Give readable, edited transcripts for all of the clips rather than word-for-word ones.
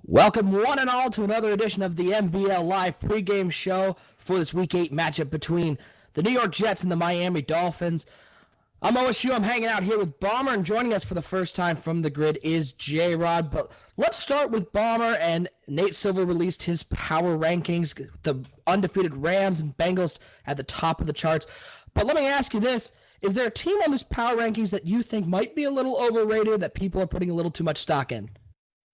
Welcome one and all to another edition of the NBL Live pregame show for this Week 8 matchup between the New York Jets and the Miami Dolphins. I'm OSU. I'm hanging out here with Bomber, and joining us for the first time from the grid is J-Rod. But let's start with Bomber, and Nate Silver released his power rankings, the undefeated Rams and Bengals at the top of the charts. But let me ask you this. Is there a team on this power rankings that you think might be a little overrated, that people are putting a little too much stock in?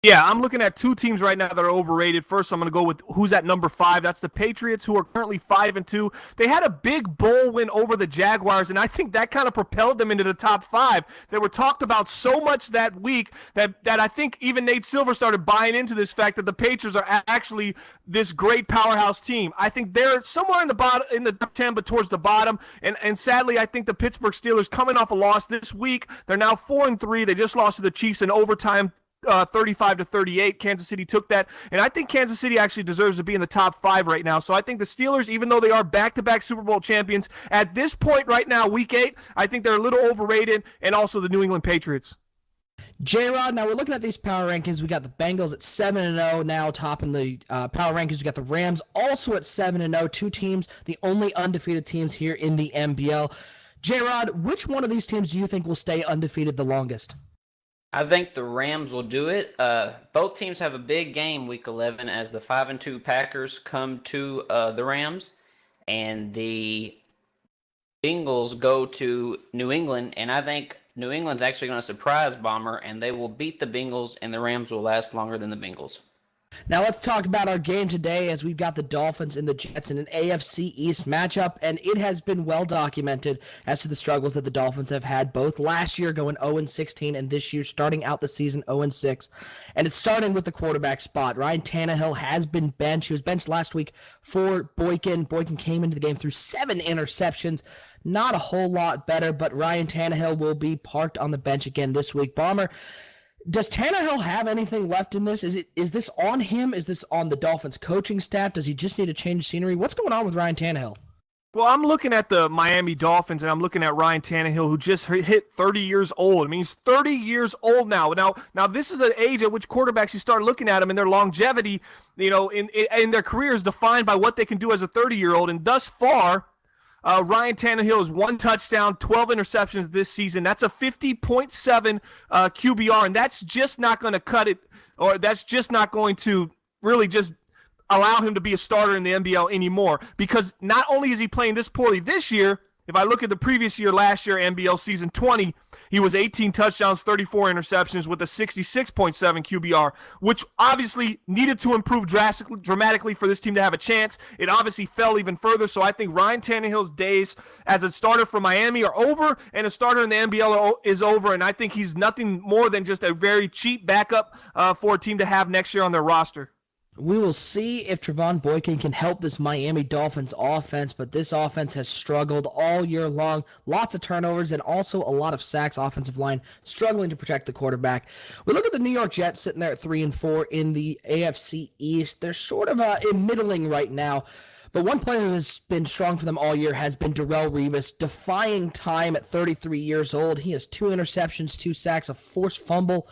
Yeah, I'm looking at two teams right now that are overrated. First, I'm going to go with who's at number 5. That's the Patriots, who are currently 5-2. They had a big bowl win over the Jaguars, and I think that kind of propelled them into the top 5. They were talked about so much that week that I think even Nate Silver started buying into this fact that the Patriots are actually this great powerhouse team. I think they're somewhere in the bottom, in the top 10, but towards the bottom. And sadly, I think the Pittsburgh Steelers, coming off a loss this week, they're now 4-3. They just lost to the Chiefs in overtime. 35-38. Kansas City took that, and I think Kansas City actually deserves to be in the top 5 right now. So I think the Steelers, even though they are back-to-back Super Bowl champions, at this point right now, Week 8, I think they're a little overrated, and also the New England Patriots. J-Rod, now we're looking at these power rankings. We got the Bengals at 7-0 now, topping the power rankings. We got the Rams also at 7-0, two teams, the only undefeated teams here in the NBL. J-Rod, which one of these teams do you think will stay undefeated the longest? I think the Rams will do it. Both teams have a big game Week 11 as the 5-2 Packers come to the Rams, and the Bengals go to New England. And I think New England's actually going to surprise Bomber, and they will beat the Bengals, and the Rams will last longer than the Bengals. Now let's talk about our game today, as we've got the Dolphins and the Jets in an AFC East matchup, and it has been well documented as to the struggles that the Dolphins have had, both last year going 0-16 and this year starting out the season 0-6. And it's starting with the quarterback spot. Ryan Tannehill has been benched. He was benched last week for Boykin. Boykin came into the game through 7 interceptions. Not a whole lot better, but Ryan Tannehill will be parked on the bench again this week. Bomber, does Tannehill have anything left in this? Is this on him? Is this on the Dolphins coaching staff? Does he just need to change scenery? What's going on with Ryan Tannehill? Well, I'm looking at the Miami Dolphins, and I'm looking at Ryan Tannehill, who just hit 30 years old. I mean, he's 30 years old now. Now, this is an age at which quarterbacks, you start looking at them, and their longevity, in their career is defined by what they can do as a 30-year-old. And thus far, Ryan Tannehill has 1 touchdown, 12 interceptions this season. That's a 50.7 QBR, and that's just not going to cut it, or that's just not going to really just allow him to be a starter in the NBL anymore, because not only is he playing this poorly this year, if I look at the previous year, last year, NBL season 20, he was 18 touchdowns, 34 interceptions with a 66.7 QBR, which obviously needed to improve dramatically for this team to have a chance. It obviously fell even further, so I think Ryan Tannehill's days as a starter for Miami are over, and a starter in the NBL is over, and I think he's nothing more than just a very cheap backup for a team to have next year on their roster. We will see if Trevon Boykin can help this Miami Dolphins offense, but this offense has struggled all year long. Lots of turnovers and also a lot of sacks. Offensive line struggling to protect the quarterback. We look at the New York Jets sitting there at 3-4 in the AFC East. They're sort of in middling right now. But one player who has been strong for them all year has been Darrelle Revis, defying time at 33 years old. He has 2 interceptions, 2 sacks, a forced fumble,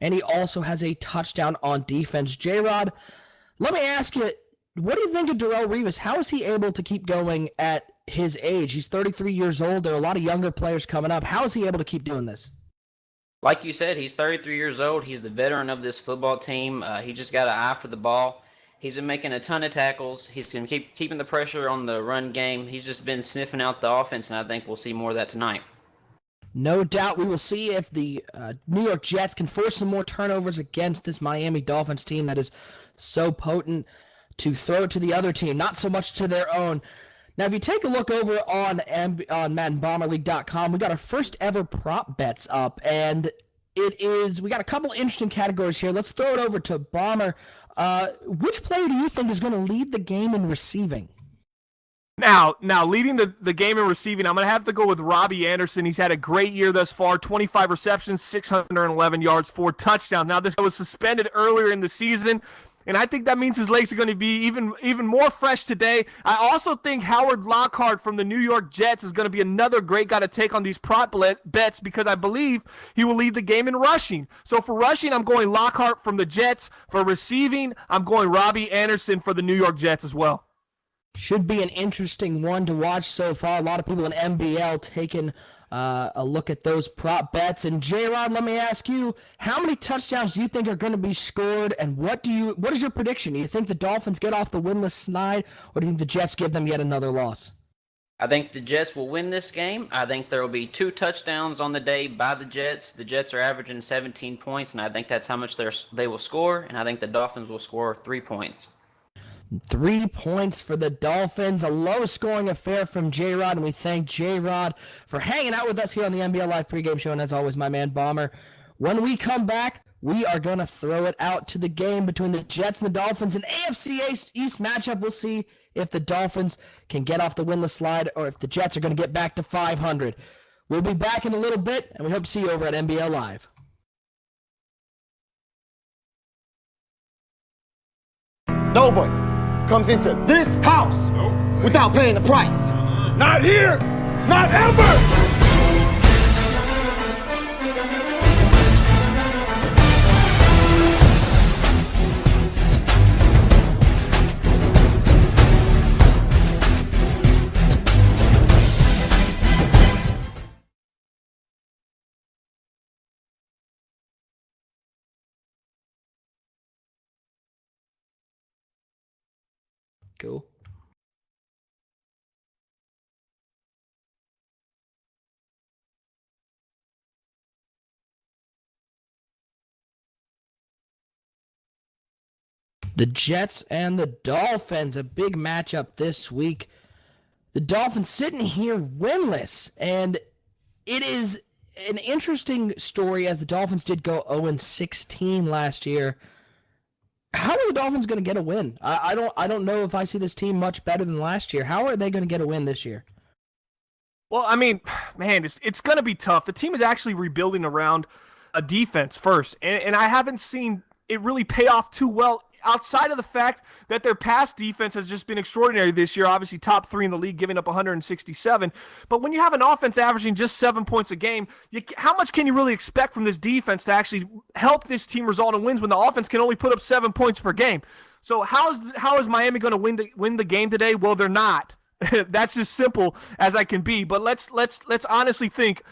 and he also has a touchdown on defense. J-Rod, let me ask you, what do you think of Darrelle Revis? How is he able to keep going at his age? He's 33 years old. There are a lot of younger players coming up. How is he able to keep doing this? Like you said, he's 33 years old. He's the veteran of this football team. He just got an eye for the ball. He's been making a ton of tackles. He's been keeping the pressure on the run game. He's just been sniffing out the offense, and I think we'll see more of that tonight. No doubt we will see if the New York Jets can force some more turnovers against this Miami Dolphins team that is so potent to throw it to the other team, not so much to their own. Now, if you take a look over on MaddenBomberLeague.com, we got our first ever prop bets up, and we got a couple interesting categories here. Let's throw it over to Bomber. Which player do you think is going to lead the game in receiving? Now, leading the game in receiving, I'm going to have to go with Robbie Anderson. He's had a great year thus far, 25 receptions, 611 yards, 4 touchdowns. Now, this was suspended earlier in the season. and I think that means his legs are going to be even more fresh today. I also think Howard Lockhart from the New York Jets is going to be another great guy to take on these prop bets because I believe he will lead the game in rushing. So for rushing, I'm going Lockhart from the Jets. For receiving, I'm going Robbie Anderson for the New York Jets as well. Should be an interesting one to watch so far. A lot of people in NBL taking a look at those prop bets. And J-Rod, let me ask you, how many touchdowns do you think are going to be scored, and what is your prediction? Do you think the Dolphins get off the winless slide, or do you think the Jets give them yet another loss? I think the Jets will win this game. I think there will be 2 touchdowns on the day by the Jets. The Jets are averaging 17 points, and I think that's how much they will score, and I think the Dolphins will score 3 points. 3 points for the Dolphins, a low-scoring affair from J-Rod, and we thank J-Rod for hanging out with us here on the NBL Live pregame show, and as always, my man Bomber. When we come back, we are going to throw it out to the game between the Jets and the Dolphins. An AFC East matchup. We'll see if the Dolphins can get off the winless slide or if the Jets are going to get back to 500. We'll be back in a little bit, and we hope to see you over at NBL Live. Nobody comes into this house without paying the price. Not here! Not ever! Cool. The Jets and the Dolphins, a big matchup this week. The Dolphins sitting here winless, and it is an interesting story as the Dolphins did go 0-16 last year. How are the Dolphins going to get a win? I don't know if I see this team much better than last year. How are they going to get a win this year? Well, I mean, man, it's going to be tough. The team is actually rebuilding around a defense first, and I haven't seen it really pay off too well outside of the fact that their pass defense has just been extraordinary this year, obviously top 3 in the league, giving up 167. But when you have an offense averaging just 7 points a game, how much can you really expect from this defense to actually help this team result in wins when the offense can only put up 7 points per game? So how is Miami going to win the game today? Well, they're not. That's as simple as I can be. But let's honestly think.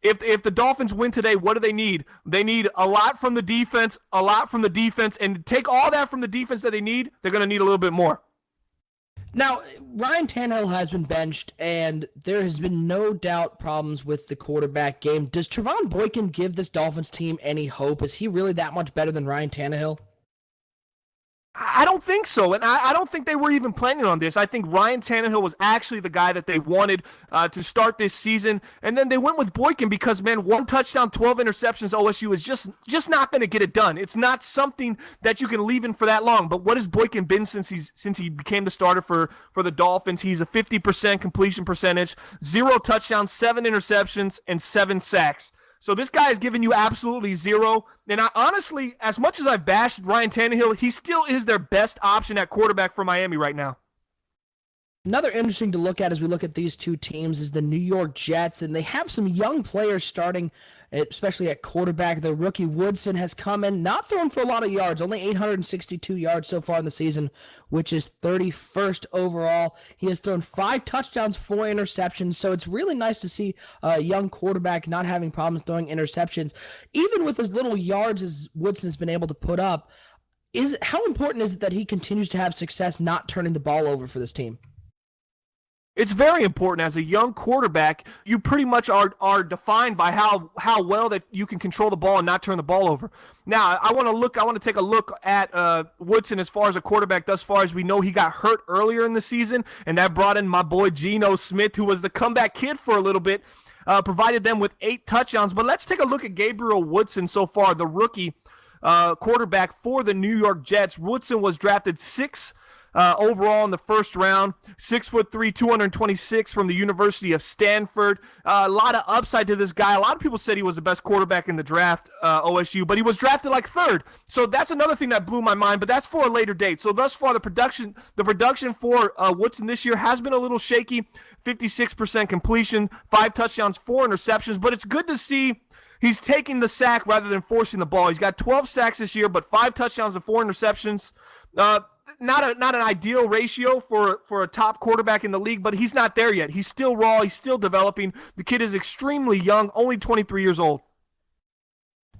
If the Dolphins win today, what do they need? They need a lot from the defense, and to take all that from the defense that they need, they're going to need a little bit more. Now, Ryan Tannehill has been benched, and there has been no doubt problems with the quarterback game. Does Trevon Boykin give this Dolphins team any hope? Is he really that much better than Ryan Tannehill? I don't think so, and I don't think they were even planning on this. I think Ryan Tannehill was actually the guy that they wanted to start this season, and then they went with Boykin because, man, 1 touchdown, 12 interceptions, OSU is just not going to get it done. It's not something that you can leave in for that long. But what has Boykin been since he became the starter for the Dolphins? He's a 50% completion percentage, 0 touchdowns, 7 interceptions, and 7 sacks. So this guy is giving you absolutely 0. And I honestly, as much as I've bashed Ryan Tannehill, he still is their best option at quarterback for Miami right now. Another interesting to look at as we look at these two teams is the New York Jets, and they have some young players starting, especially at quarterback. The rookie Woodson has come in, not thrown for a lot of yards, only 862 yards so far in the season, which is 31st overall. He has thrown 5 touchdowns, 4 interceptions, so it's really nice to see a young quarterback not having problems throwing interceptions. Even with as little yards as Woodson has been able to put up, how important is it that he continues to have success not turning the ball over for this team? It's very important. As a young quarterback, you pretty much are defined by how well that you can control the ball and not turn the ball over. Now, I want to take a look at Woodson as far as a quarterback thus far. As we know, he got hurt earlier in the season, and that brought in my boy Geno Smith, who was the comeback kid for a little bit, provided them with 8 touchdowns. But let's take a look at Gabriel Woodson so far, the rookie quarterback for the New York Jets. Woodson was drafted 6th overall in the first round. 6'3", 226 from the University of Stanford. A lot of upside to this guy. A lot of people said he was the best quarterback in the draft, OSU, but he was drafted like third. So that's another thing that blew my mind, but that's for a later date. So thus far, the production for Woodson this year has been a little shaky. 56% completion, 5 touchdowns, 4 interceptions, but it's good to see he's taking the sack rather than forcing the ball. He's got 12 sacks this year, but 5 touchdowns and 4 interceptions. Not an ideal ratio for a top quarterback in the league, but he's not there yet. He's still raw. He's still developing. The kid is extremely young, only 23 years old.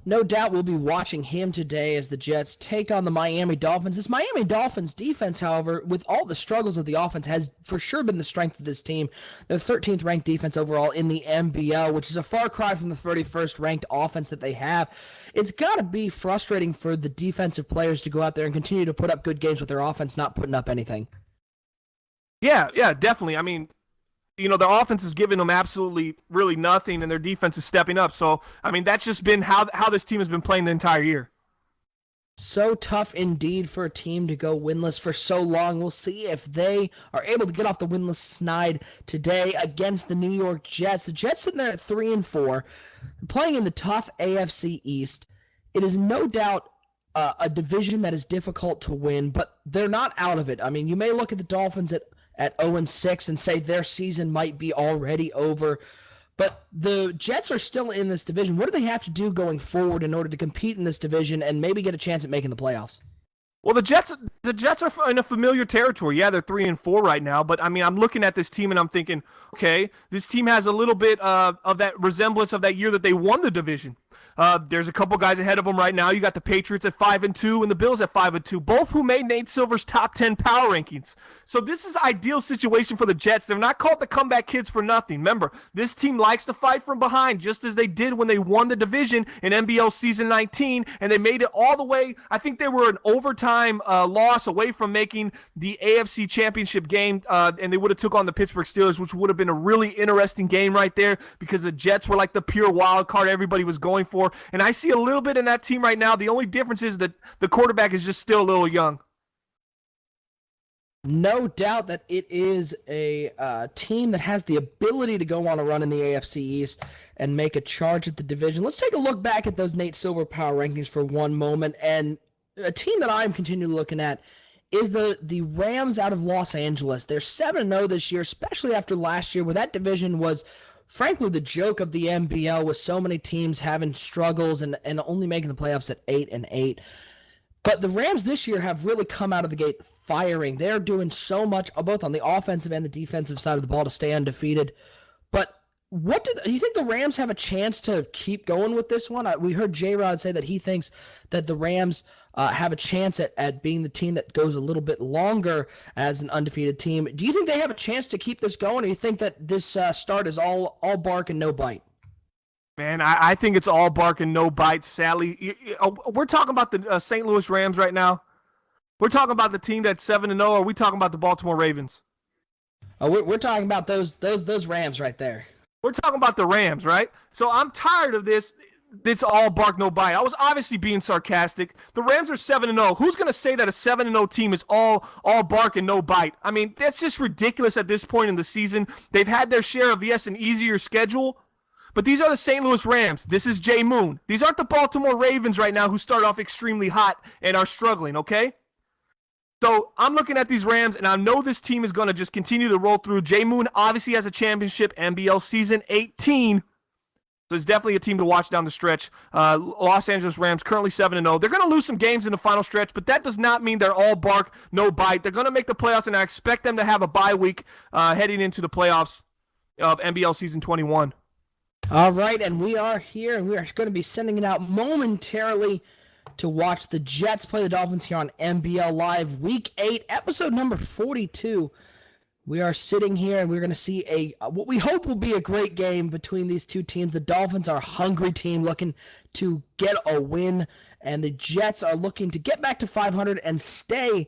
No doubt we'll be watching him today as the Jets take on the Miami Dolphins. This Miami Dolphins defense, however, with all the struggles of the offense, has for sure been the strength of this team. They're 13th ranked defense overall in the NBL, which is a far cry from the 31st ranked offense that they have. It's got to be frustrating for the defensive players to go out there and continue to put up good games with their offense not putting up anything. Yeah, definitely. I mean, their offense is giving them absolutely really nothing, and their defense is stepping up. So, I mean, that's just been how this team has been playing the entire year. So tough indeed for a team to go winless for so long. We'll see if they are able to get off the winless snide today against the New York Jets. The Jets sitting there at 3-4, playing in the tough AFC East. It is no doubt a division that is difficult to win, but they're not out of it. I mean, you may look at the Dolphins at 0-6 and say their season might be already over. But the Jets are still in this division. What do they have to do going forward in order to compete in this division and maybe get a chance at making the playoffs? Well, the Jets are in a familiar territory. Yeah, they're 3-4 right now, but I mean, I'm looking at this team and I'm thinking, okay, this team has a little bit of that resemblance of that year that they won the division. There's a couple guys ahead of them right now. You got the Patriots at 5-2 and the Bills at 5-2, both who made Nate Silver's top 10 power rankings. So this is ideal situation for the Jets. They're not called the comeback kids for nothing. Remember, this team likes to fight from behind, just as they did when they won the division in NBL season 19, and they made it all the way. I think they were an overtime loss away from making the AFC Championship game, and they would have took on the Pittsburgh Steelers, which would have been a really interesting game right there because the Jets were like the pure wild card everybody was going for. And I see a little bit in that team right now. The only difference is that the quarterback is just still a little young. No doubt that it is a team that has the ability to go on a run in the AFC East and make a charge at the division. Let's take a look back at those Nate Silver power rankings for one moment. And a team that I'm continually looking at is the Rams out of Los Angeles. They're 7-0 this year, especially after last year where that division was frankly the joke of the NBL with so many teams having struggles and only making the playoffs at 8-8. But the Rams this year have really come out of the gate firing. They're doing so much both on the offensive and the defensive side of the ball to stay undefeated. But what do you think the Rams have a chance to keep going with this one? We heard J-Rod say that he thinks that the Rams have a chance at being the team that goes a little bit longer as an undefeated team. Do you think they have a chance to keep this going, or do you think that this start is all bark and no bite? Man, I think it's all bark and no bite, Sally. We're talking about the St. Louis Rams right now. We're talking about the team that's 7-0, or are we talking about the Baltimore Ravens? We're talking about those Rams right there. We're talking about the Rams, right? So I'm tired of this. It's all bark, no bite. I was obviously being sarcastic. The Rams are 7-0. Who's going to say that a 7-0 team is all bark and no bite? I mean, that's just ridiculous at this point in the season. They've had their share of, yes, an easier schedule, but these are the St. Louis Rams. This is Jay Moon. These aren't the Baltimore Ravens right now who start off extremely hot and are struggling, okay? So I'm looking at these Rams, and I know this team is going to just continue to roll through. Jay Moon obviously has a championship, NBL season 18. So it's definitely a team to watch down the stretch. Los Angeles Rams currently 7-0. They're going to lose some games in the final stretch, but that does not mean they're all bark, no bite. They're going to make the playoffs, and I expect them to have a bye week heading into the playoffs of NBL season 21. All right, and we are here, and we are going to be sending it out momentarily to watch the Jets play the Dolphins here on NBL Live Week 8, episode number 42. We are sitting here, and we're going to see what we hope will be a great game between these two teams. The Dolphins are a hungry team looking to get a win, and the Jets are looking to get back to 500 and stay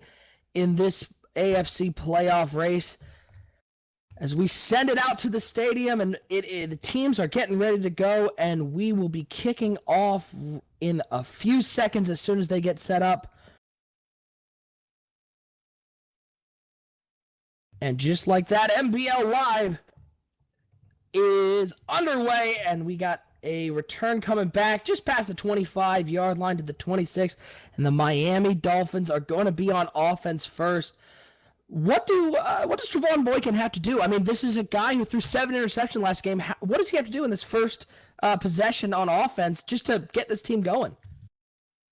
in this AFC playoff race. As we send it out to the stadium, and the teams are getting ready to go, and we will be kicking off in a few seconds as soon as they get set up. And just like that, MBL Live is underway, and we got a return coming back just past the 25-yard line to the 26, and the Miami Dolphins are going to be on offense first. What does Trevon Boykin have to do? I mean, this is a guy who threw 7 interceptions last game. What does he have to do in this first possession on offense just to get this team going?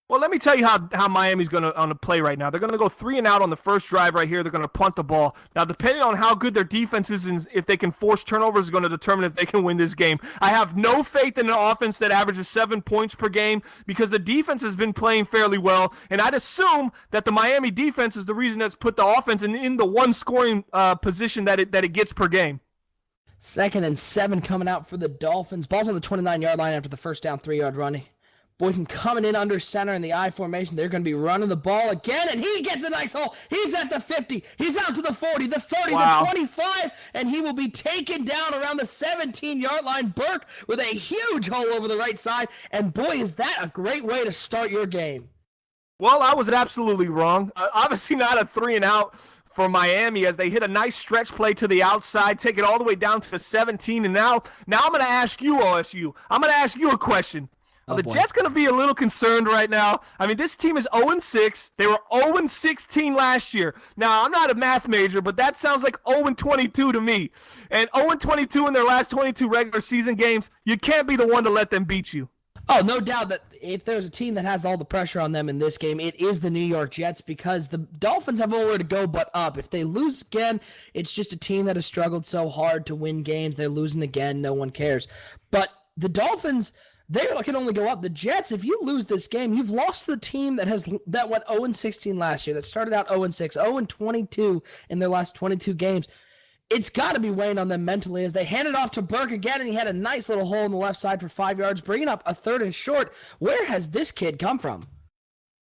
Well, let me tell you how Miami's going to play right now. They're going to go 3 and out on the first drive right here. They're going to punt the ball. Now, depending on how good their defense is and if they can force turnovers is going to determine if they can win this game. I have no faith in an offense that averages 7 points per game because the defense has been playing fairly well, and I'd assume that the Miami defense is the reason that's put the offense in the one scoring position that it gets per game. 2nd and 7 coming out for the Dolphins. Ball's on the 29-yard line after the first down 3-yard run. Boykin coming in under center in the I formation. They're going to be running the ball again, and he gets a nice hole. He's at the 50. He's out to the 40, the 30, Wow. the 25, and he will be taken down around the 17-yard line. Burke with a huge hole over the right side, and boy, is that a great way to start your game. Well, I was absolutely wrong. Obviously not a 3 and out for Miami as they hit a nice stretch play to the outside, take it all the way down to the 17, and now I'm going to ask you, OSU. I'm going to ask you a question. Are the Jets going to be a little concerned right now? I mean, this team is 0-6. They were 0-16 last year. Now, I'm not a math major, but that sounds like 0-22 to me. And 0-22 in their last 22 regular season games, you can't be the one to let them beat you. Oh, no doubt that if there's a team that has all the pressure on them in this game, it is the New York Jets because the Dolphins have nowhere to go but up. If they lose again, it's just a team that has struggled so hard to win games. They're losing again. No one cares. But the Dolphins, they can only go up. The Jets, if you lose this game, you've lost the team that went 0-16 last year, that started out 0-6, 0-22 in their last 22 games. It's got to be weighing on them mentally as they hand it off to Burke again, and he had a nice little hole in the left side for 5 yards, bringing up a 3rd and short. Where has this kid come from?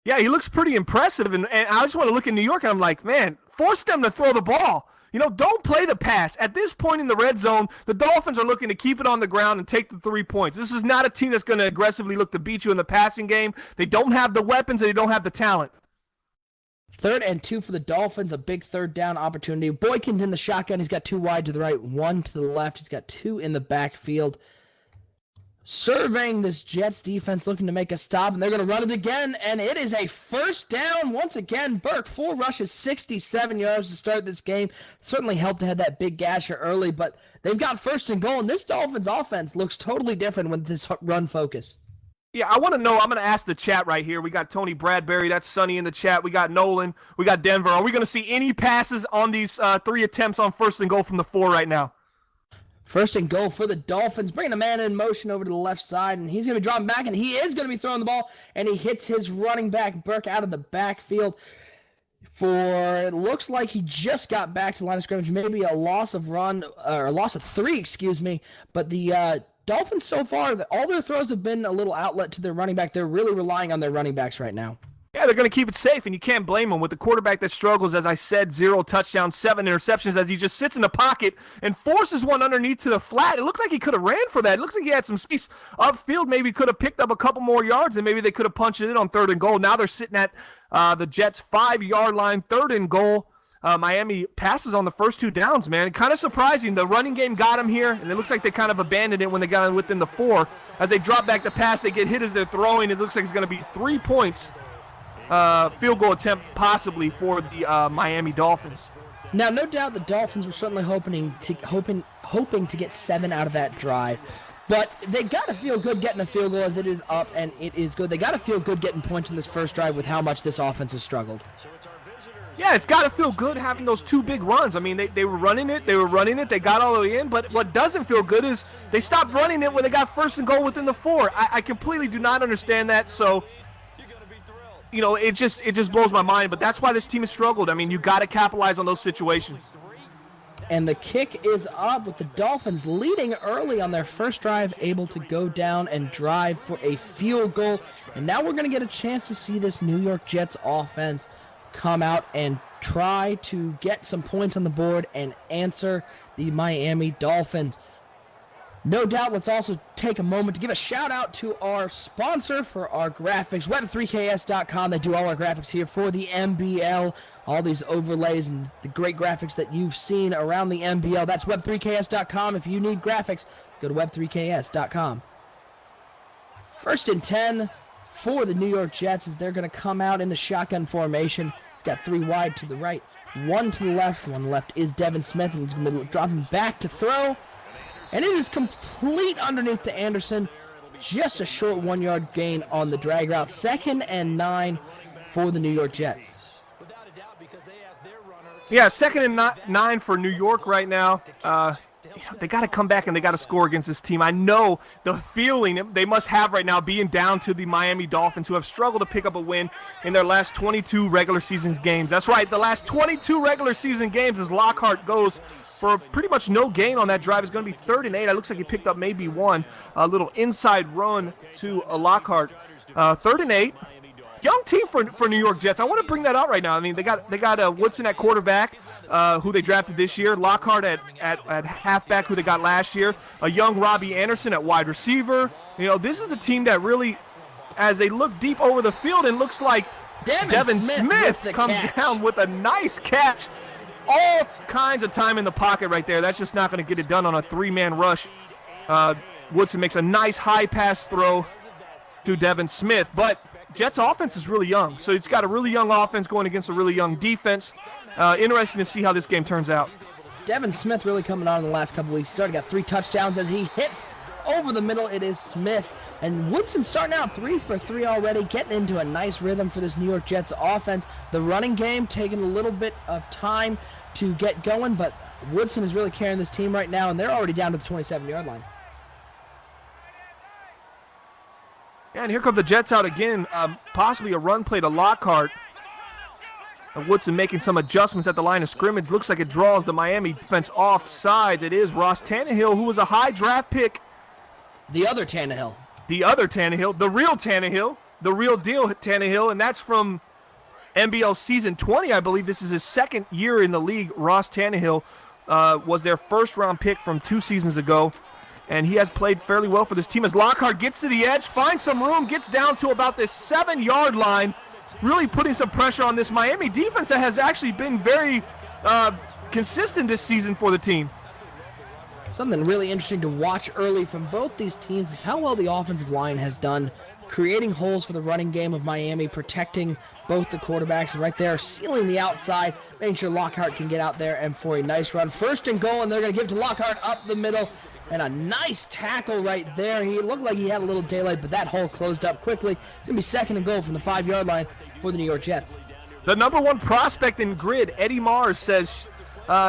Yeah, he looks pretty impressive, and I just want to look in New York, and I'm like, man, force them to throw the ball. You know, don't play the pass. At this point in the red zone, the Dolphins are looking to keep it on the ground and take the 3 points. This is not a team that's going to aggressively look to beat you in the passing game. They don't have the weapons and they don't have the talent. 3rd and 2 for the Dolphins, a big 3rd down opportunity. Boykin's in the shotgun. He's got 2 wide to the right, 1 to the left. He's got 2 in the backfield. Surveying this Jets defense, looking to make a stop, and they're going to run it again, and it is a 1st down once again. Burke, 4 rushes, 67 yards to start this game. Certainly helped to have that big gasher early, but they've got 1st and goal, and this Dolphins offense looks totally different with this run focus. Yeah, I want to know, I'm going to ask the chat right here. We got Tony Bradbury, that's Sonny in the chat. We got Nolan, we got Denver. Are we going to see any passes on these 3 attempts on 1st and goal from the 4 right now? 1st and goal for the Dolphins, bringing a man in motion over to the left side, and he's going to be dropping back, and he is going to be throwing the ball, and he hits his running back, Burke, out of the backfield. It looks like he just got back to the line of scrimmage, maybe a loss of 3, but the Dolphins so far, all their throws have been a little outlet to their running back. They're really relying on their running backs right now. Yeah, they're going to keep it safe, and you can't blame them. With the quarterback that struggles, as I said, 0 touchdowns, 7 interceptions, as he just sits in the pocket and forces one underneath to the flat. It looked like he could have ran for that. It looks like he had some space upfield. Maybe could have picked up a couple more yards, and maybe they could have punched it in on 3rd and goal. Now they're sitting at the Jets' 5-yard line, 3rd and goal. Miami passes on the first 2 downs, man. Kind of surprising. The running game got him here, and it looks like they kind of abandoned it when they got within the 4. As they drop back the pass, they get hit as they're throwing. It looks like it's going to be 3 points. Field goal attempt possibly for the Miami Dolphins. Now, no doubt the Dolphins were certainly hoping to get 7 out of that drive. But they got to feel good getting a field goal as it is up, and it is good. They got to feel good getting points in this first drive with how much this offense has struggled. Yeah, it's got to feel good having those 2 big runs. I mean, they were running it, they got all the way in, but what doesn't feel good is they stopped running it when they got 1st and goal within the 4. I completely do not understand that, so, you know, it just blows my mind, but that's why this team has struggled. I mean, you got to capitalize on those situations. And the kick is up with the Dolphins leading early on their first drive, able to go down and drive for a field goal. And now we're going to get a chance to see this New York Jets offense come out and try to get some points on the board and answer the Miami Dolphins. No doubt. Let's also take a moment to give a shout out to our sponsor for our graphics, web3ks.com. They do all our graphics here for the NBL, all these overlays and the great graphics that you've seen around the NBL. That's web3ks.com. If you need graphics, go to web3ks.com. 1st and 10 for the New York Jets as they're going to come out in the shotgun formation. He's got 3 wide to the right, 1 to the left. 1 left is Devin Smith, and he's going to drop him back to throw. And it is complete underneath to Anderson. Just a short 1-yard gain on the drag route. 2nd and 9 for the New York Jets. Yeah, 2nd and 9 for New York right now. They got to come back and they got to score against this team. I know the feeling they must have right now being down to the Miami Dolphins, who have struggled to pick up a win in their last 22 regular season games. That's right, the last 22 regular season games as Lockhart goes for pretty much no gain on that drive. It's going to be 3rd and 8. It looks like he picked up maybe 1. A little inside run to Lockhart. 3rd and 8. Young team for New York Jets. I want to bring that out right now. I mean, they got Woodson at quarterback, who they drafted this year. Lockhart at halfback, who they got last year. A young Robbie Anderson at wide receiver. You know, this is the team that really, as they look deep over the field, and looks like Devin Smith comes down with a nice catch. All kinds of time in the pocket right there. That's just not going to get it done on a 3-man rush. Woodson makes a nice high pass throw to Devin Smith, but Jets offense is really young, so it's got a really young offense going against a really young defense. Interesting to see how this game turns out. Devin Smith really coming on in the last couple weeks. He's already got 3 touchdowns as he hits over the middle. It is Smith, and Woodson starting out 3 for 3 already, getting into a nice rhythm for this New York Jets offense. The running game taking a little bit of time to get going, but Woodson is really carrying this team right now, and they're already down to the 27-yard line. Yeah, and here come the Jets out again. Possibly a run play to Lockhart. And Woodson making some adjustments at the line of scrimmage. Looks like it draws the Miami defense off sides. It is Ross Tannehill, who was a high draft pick. The other Tannehill. The other Tannehill. The real Tannehill. The real deal Tannehill. And that's from NBL Season 20, I believe. This is his 2nd year in the league. Ross Tannehill was their 1st-round pick from 2 seasons ago. And he has played fairly well for this team as Lockhart gets to the edge, finds some room, gets down to about this 7-yard line, really putting some pressure on this Miami defense that has actually been very consistent this season for the team. Something really interesting to watch early from both these teams is how well the offensive line has done creating holes for the running game of Miami, protecting both the quarterbacks, and right there sealing the outside, making sure Lockhart can get out there and for a nice run. 1st and goal, and they're going to give it to Lockhart up the middle. And a nice tackle right there. He looked like he had a little daylight, but that hole closed up quickly. It's going to be 2nd and goal from the 5-yard line for the New York Jets. The number 1 prospect in grid, Eddie Mars, says,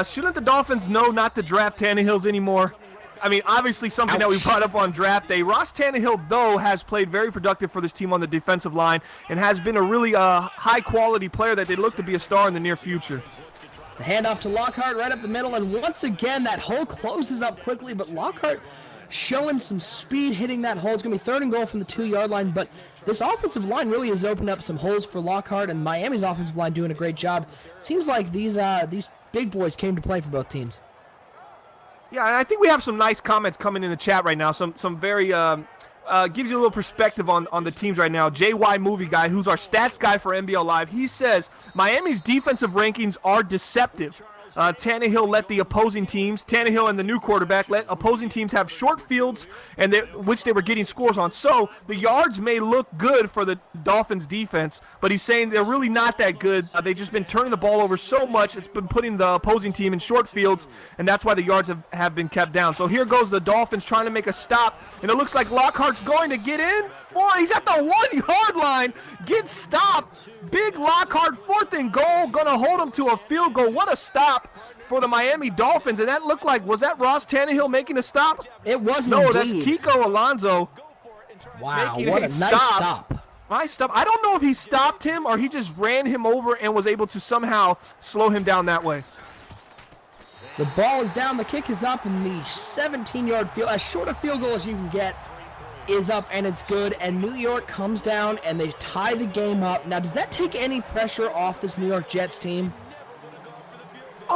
shouldn't the Dolphins know not to draft Tannehills anymore? I mean, obviously something that we brought up on draft day. Ross Tannehill, though, has played very productive for this team on the defensive line and has been a really high-quality player that they look to be a star in the near future. The handoff to Lockhart right up the middle, and once again, that hole closes up quickly, but Lockhart showing some speed, hitting that hole. It's going to be 3rd and goal from the 2-yard line, but this offensive line really has opened up some holes for Lockhart, and Miami's offensive line doing a great job. Seems like these big boys came to play for both teams. Yeah, and I think we have some nice comments coming in the chat right now, some very gives you a little perspective on the teams right now. JY Movie Guy, who's our stats guy for NBL Live, he says, Miami's defensive rankings are deceptive. Tannehill let the opposing teams, Tannehill and the new quarterback, let opposing teams have short fields, and which they were getting scores on. So the yards may look good for the Dolphins defense, but he's saying they're really not that good. They've just been turning the ball over so much, it's been putting the opposing team in short fields, and that's why the yards have been kept down. So here goes the Dolphins trying to make a stop, and it looks like Lockhart's going to get in. He's at the 1-yard line, gets stopped. Big Lockhart, 4th and goal, going to hold him to a field goal. What a stop for the Miami Dolphins, and that looked like, was that Ross Tannehill making a stop? It was No, indeed. that's Kiko Alonso. Wow, making what a nice stop. Nice stop. I don't know if he stopped him or he just ran him over and was able to somehow slow him down that way. The ball is down, the kick is up, and the 17-yard field, as short a field goal as you can get, is up, and it's good, and New York comes down, and they tie the game up. Now, does that take any pressure off this New York Jets team?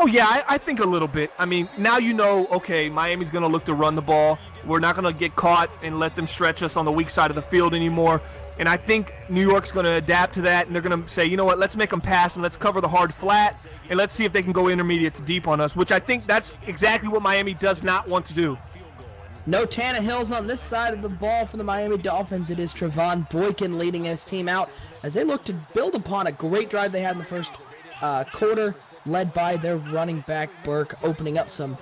Oh, yeah, I think a little bit. I mean, now you know, okay, Miami's going to look to run the ball. We're not going to get caught and let them stretch us on the weak side of the field anymore. And I think New York's going to adapt to that, and they're going to say, you know what, let's make them pass and let's cover the hard flat, and let's see if they can go intermediate to deep on us, which I think that's exactly what Miami does not want to do. No Tannehill's on this side of the ball for the Miami Dolphins. It is Trevon Boykin leading his team out as they look to build upon a great drive they had in the first quarter, led by their running back Burke, opening up some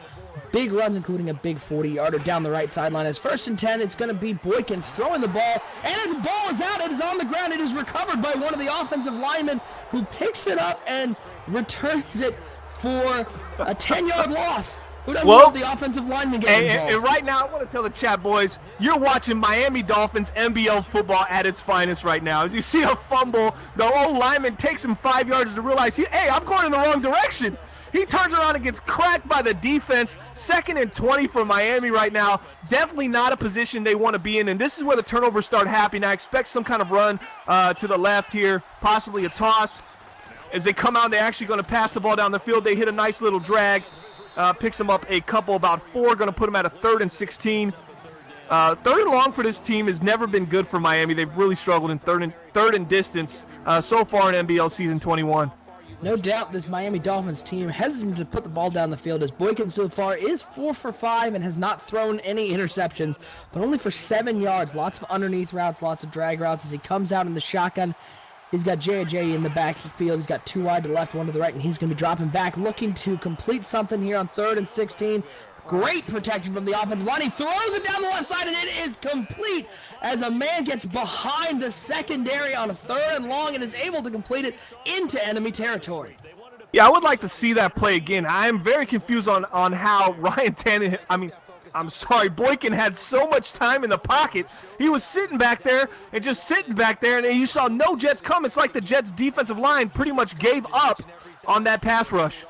big runs, including a big 40-yarder down the right sideline. As 1st and 10, it's going to be Boykin throwing the ball, and the ball is out. It is on the ground. It is recovered by one of the offensive linemen, who picks it up and returns it for a 10-yard loss. Who doesn't love the offensive lineman getting involved? And right now, I want to tell the chat boys, you're watching Miami Dolphins NBL football at its finest right now. As you see a fumble, the old lineman takes him 5 yards to realize, hey, I'm going in the wrong direction. He turns around and gets cracked by the defense. 2nd and 20 for Miami right now. Definitely not a position they want to be in, and this is where the turnovers start happening. I expect some kind of run to the left here, possibly a toss. As they come out, they're actually going to pass the ball down the field. They hit a nice little drag. Picks them up a couple, about 4, going to put them at a 3rd and 16. 3rd and long for this team has never been good for Miami. They've really struggled in third and distance so far in NBL season 21. No doubt this Miami Dolphins team hesitant to put the ball down the field, as Boykin so far is 4 for 5 and has not thrown any interceptions, but only for 7 yards. Lots of underneath routes, lots of drag routes as he comes out in the shotgun. He's got J.J. in the backfield. He's got 2 wide to left, 1 to the right, and he's going to be dropping back, looking to complete something here on 3rd and 16. Great protection from the offensive line. He throws it down the left side, and it is complete as a man gets behind the secondary on a 3rd and long and is able to complete it into enemy territory. Yeah, I would like to see that play again. I am very confused on how Ryan Tannehill, Boykin had so much time in the pocket. He was sitting back there, and you saw no Jets come. It's like the Jets' defensive line pretty much gave up on that pass rush.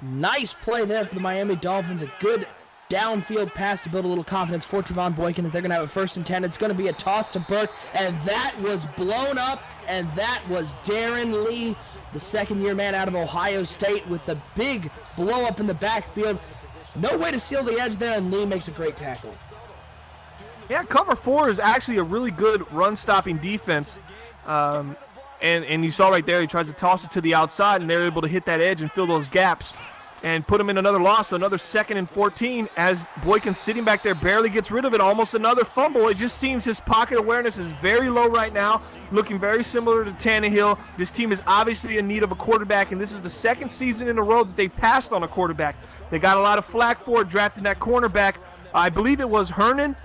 Nice play there for the Miami Dolphins. A good downfield pass to build a little confidence for Trevon Boykin as they're going to have a 1st and 10. It's going to be a toss to Burke, and that was blown up, and that was Darren Lee, the 2nd-year man out of Ohio State, with the big blow up in the backfield. No way to seal the edge there, and Lee makes a great tackle. Yeah, cover 4 is actually a really good run-stopping defense. And you saw right there, he tries to toss it to the outside, and they're able to hit that edge and fill those gaps and put him in another loss, so another 2nd and 14 as Boykin sitting back there barely gets rid of it, almost another fumble. It just seems his pocket awareness is very low right now, looking very similar to Tannehill. This team is obviously in need of a quarterback, and this is the 2nd season in a row that they've passed on a quarterback. They got a lot of flack for it, drafting that cornerback. I believe it was Hernan,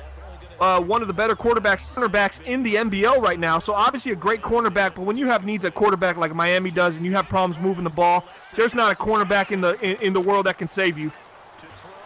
one of the better cornerbacks in the NBL right now. So obviously a great cornerback, but when you have needs at quarterback like Miami does and you have problems moving the ball, there's not a cornerback in the world that can save you.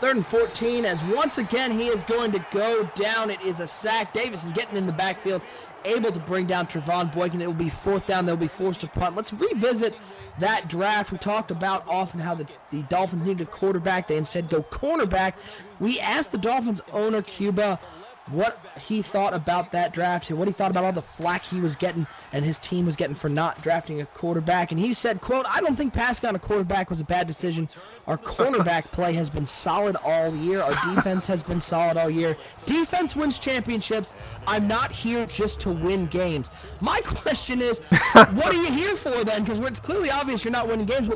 3rd and 14 as once again he is going to go down. It is a sack. Davis is getting in the backfield, able to bring down Trevon Boykin. It will be 4th down. They'll be forced to punt. Let's revisit that draft. We talked about often how the Dolphins needed a quarterback. They instead go cornerback. We asked the Dolphins owner, Cuba, what he thought about that draft, what he thought about all the flack he was getting and his team was getting for not drafting a quarterback. And he said, quote, "I don't think passing on a quarterback was a bad decision. Our cornerback play has been solid all year. Our defense has been solid all year. Defense wins championships. I'm not here just to win games." My question is, what are you here for then? Because it's clearly obvious you're not winning games.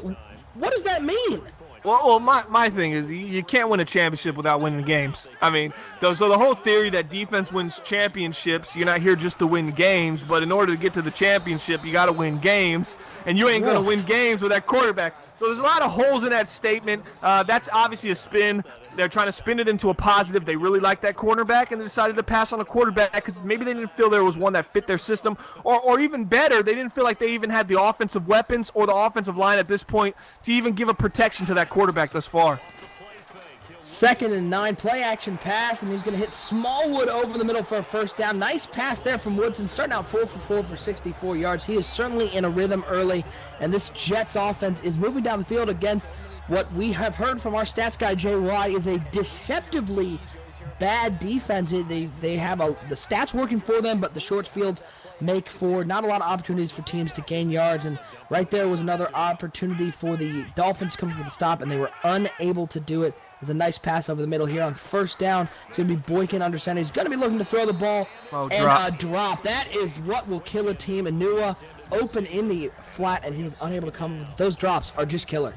What does that mean? Well, my thing is you can't win a championship without winning games. I mean, so the whole theory that defense wins championships, you're not here just to win games, but in order to get to the championship, you got to win games, and you ain't going to win games with that quarterback. So there's a lot of holes in that statement. That's obviously a spin. They're trying to spin it into a positive. They really like that cornerback, and they decided to pass on a quarterback because maybe they didn't feel there was one that fit their system, or even better, they didn't feel like they even had the offensive weapons or the offensive line at this point to even give a protection to that quarterback thus far. 2nd and 9, play action pass, and he's going to hit Smallwood over the middle for a 1st down. Nice pass there from Woodson, starting out 4 for 4 for 64 yards. He is certainly in a rhythm early, and this Jets offense is moving down the field against what we have heard from our stats guy, JY, is a deceptively bad defense. They have the stats working for them, but the short fields make for not a lot of opportunities for teams to gain yards. And right there was another opportunity for the Dolphins coming for the stop, and they were unable to do it. There's a nice pass over the middle here on first down. It's going to be Boykin under center. He's going to be looking to throw the ball. A drop. That is what will kill a team. Anua open in the flat, and he's unable to come. Those drops are just killer.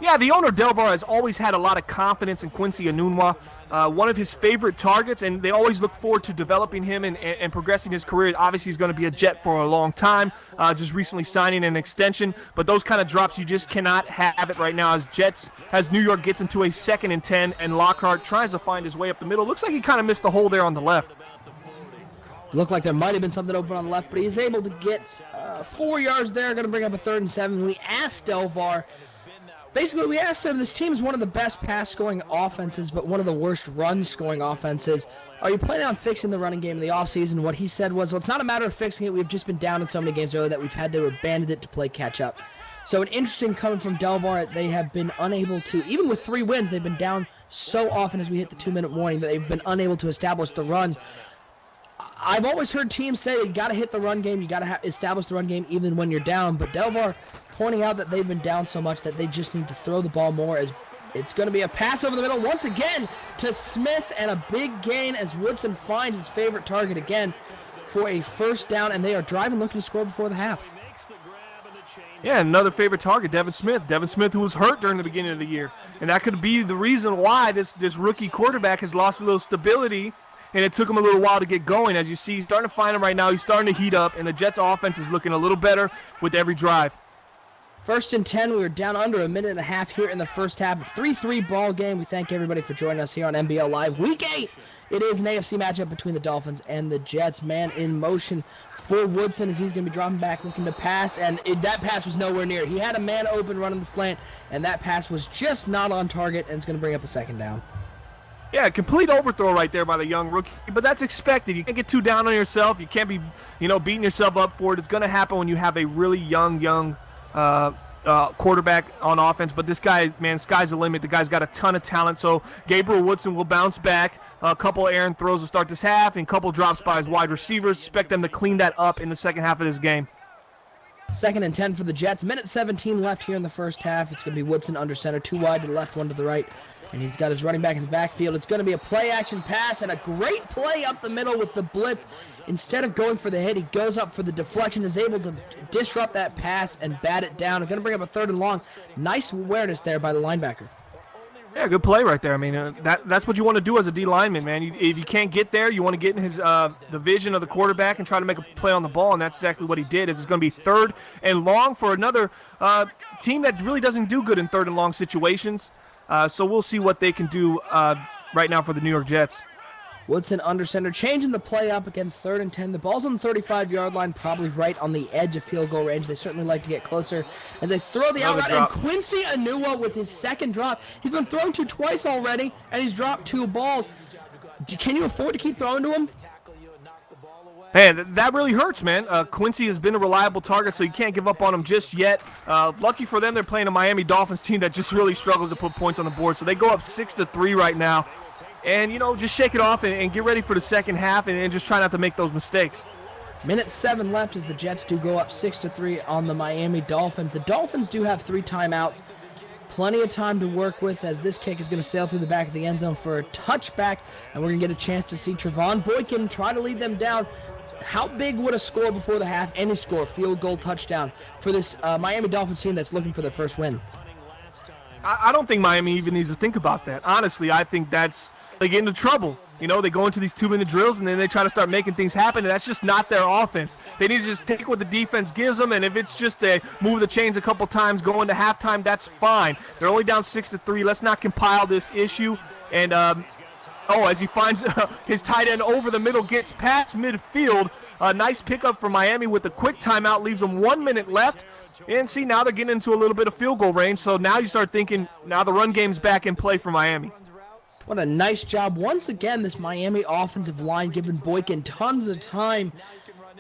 Yeah, the owner, Delvar, has always had a lot of confidence in Quincy Enunwa, one of his favorite targets, and they always look forward to developing him and progressing his career. Obviously, he's going to be a Jet for a long time, just recently signing an extension, but those kind of drops, you just cannot have it right now as New York gets into a 2nd and 10, and Lockhart tries to find his way up the middle. Looks like he kind of missed the hole there on the left. Looked like there might have been something open on the left, but he's able to get 4 yards there. Going to bring up a 3rd and 7. We asked Delvar. Basically, we asked him, this team is one of the best pass-scoring offenses, but one of the worst run-scoring offenses. Are you planning on fixing the running game in the offseason? What he said was, well, it's not a matter of fixing it. We've just been down in so many games earlier that we've had to abandon it to play catch-up. So an interesting coming from Delvar. They have been unable to, even with 3 wins, they've been down so often as we hit the 2-minute warning that they've been unable to establish the run. I've always heard teams say you got to hit the run game, you got to establish the run game even when you're down, but Delvar pointing out that they've been down so much that they just need to throw the ball more. As it's going to be a pass over the middle once again to Smith, and a big gain as Woodson finds his favorite target again for a first down, and they are driving, looking to score before the half. Yeah, another favorite target, Devin Smith. Devin Smith, who was hurt during the beginning of the year, and that could be the reason why this rookie quarterback has lost a little stability, and it took him a little while to get going. As you see, he's starting to find him right now. He's starting to heat up, and the Jets' offense is looking a little better with every drive. 1st and 10, we were down under a minute and a half here in the first half. A 3-3 ball game. We thank everybody for joining us here on NBL Live. Week 8, it is an AFC matchup between the Dolphins and the Jets. Man in motion for Woodson as he's going to be dropping back, looking to pass, and that pass was nowhere near. He had a man open running the slant, and that pass was just not on target, and it's going to bring up a 2nd down. Yeah, complete overthrow right there by the young rookie, but that's expected. You can't get too down on yourself. You can't be, beating yourself up for it. It's going to happen when you have a really young quarterback on offense, but this guy, man, sky's the limit. The guy's got a ton of talent, so Gabriel Woodson will bounce back. A couple errant throws to start this half, and a couple drops by his wide receivers. Expect them to clean that up in the second half of this game. 2nd and 10 for the Jets. Minute 17 left here in the first half. It's going to be Woodson under center, 2 wide to the left, 1 to the right. And he's got his running back in the backfield. It's going to be a play-action pass and a great play up the middle with the blitz. Instead of going for the hit, he goes up for the deflection, is able to disrupt that pass and bat it down. It's going to bring up a 3rd and long. Nice awareness there by the linebacker. Yeah, good play right there. I mean, that's what you want to do as a D lineman, man. If you can't get there, you want to get in his the vision of the quarterback and try to make a play on the ball, and that's exactly what he did. It's going to be 3rd and long for another team that really doesn't do good in 3rd and long situations. So we'll see what they can do right now for the New York Jets. Woodson under center, changing the play up again, 3rd and 10. The ball's on the 35-yard line, probably right on the edge of field goal range. They certainly like to get closer as they throw the out route. And Quincy Enunwa with his 2nd drop. He's been thrown to twice already, and he's dropped 2 balls. Can you afford to keep throwing to him? Man, that really hurts, man. Quincy has been a reliable target, so you can't give up on him just yet. Lucky for them, they're playing a Miami Dolphins team that just really struggles to put points on the board. So they go up 6-3 right now. And, just shake it off and get ready for the second half and just try not to make those mistakes. Minute 7 left as the Jets do go up 6-3 on the Miami Dolphins. The Dolphins do have 3 timeouts. Plenty of time to work with as this kick is going to sail through the back of the end zone for a touchback. And we're going to get a chance to see Trevon Boykin try to lead them down. How big would a score before the half, any score, field goal, touchdown, for this Miami Dolphins team that's looking for their first win? I don't think Miami even needs to think about that. Honestly, I think they get into trouble. They go into these 2-minute drills, and then they try to start making things happen, and that's just not their offense. They need to just take what the defense gives them, and if it's just a move the chains a couple times, go into halftime, that's fine. They're only down 6-3. Let's not compile this issue. And, as he finds his tight end over the middle, gets past midfield. A nice pickup for Miami with a quick timeout, leaves them 1 minute left. And see, now they're getting into a little bit of field goal range, so now you start thinking, now the run game's back in play for Miami. What a nice job. Once again, this Miami offensive line giving Boykin tons of time.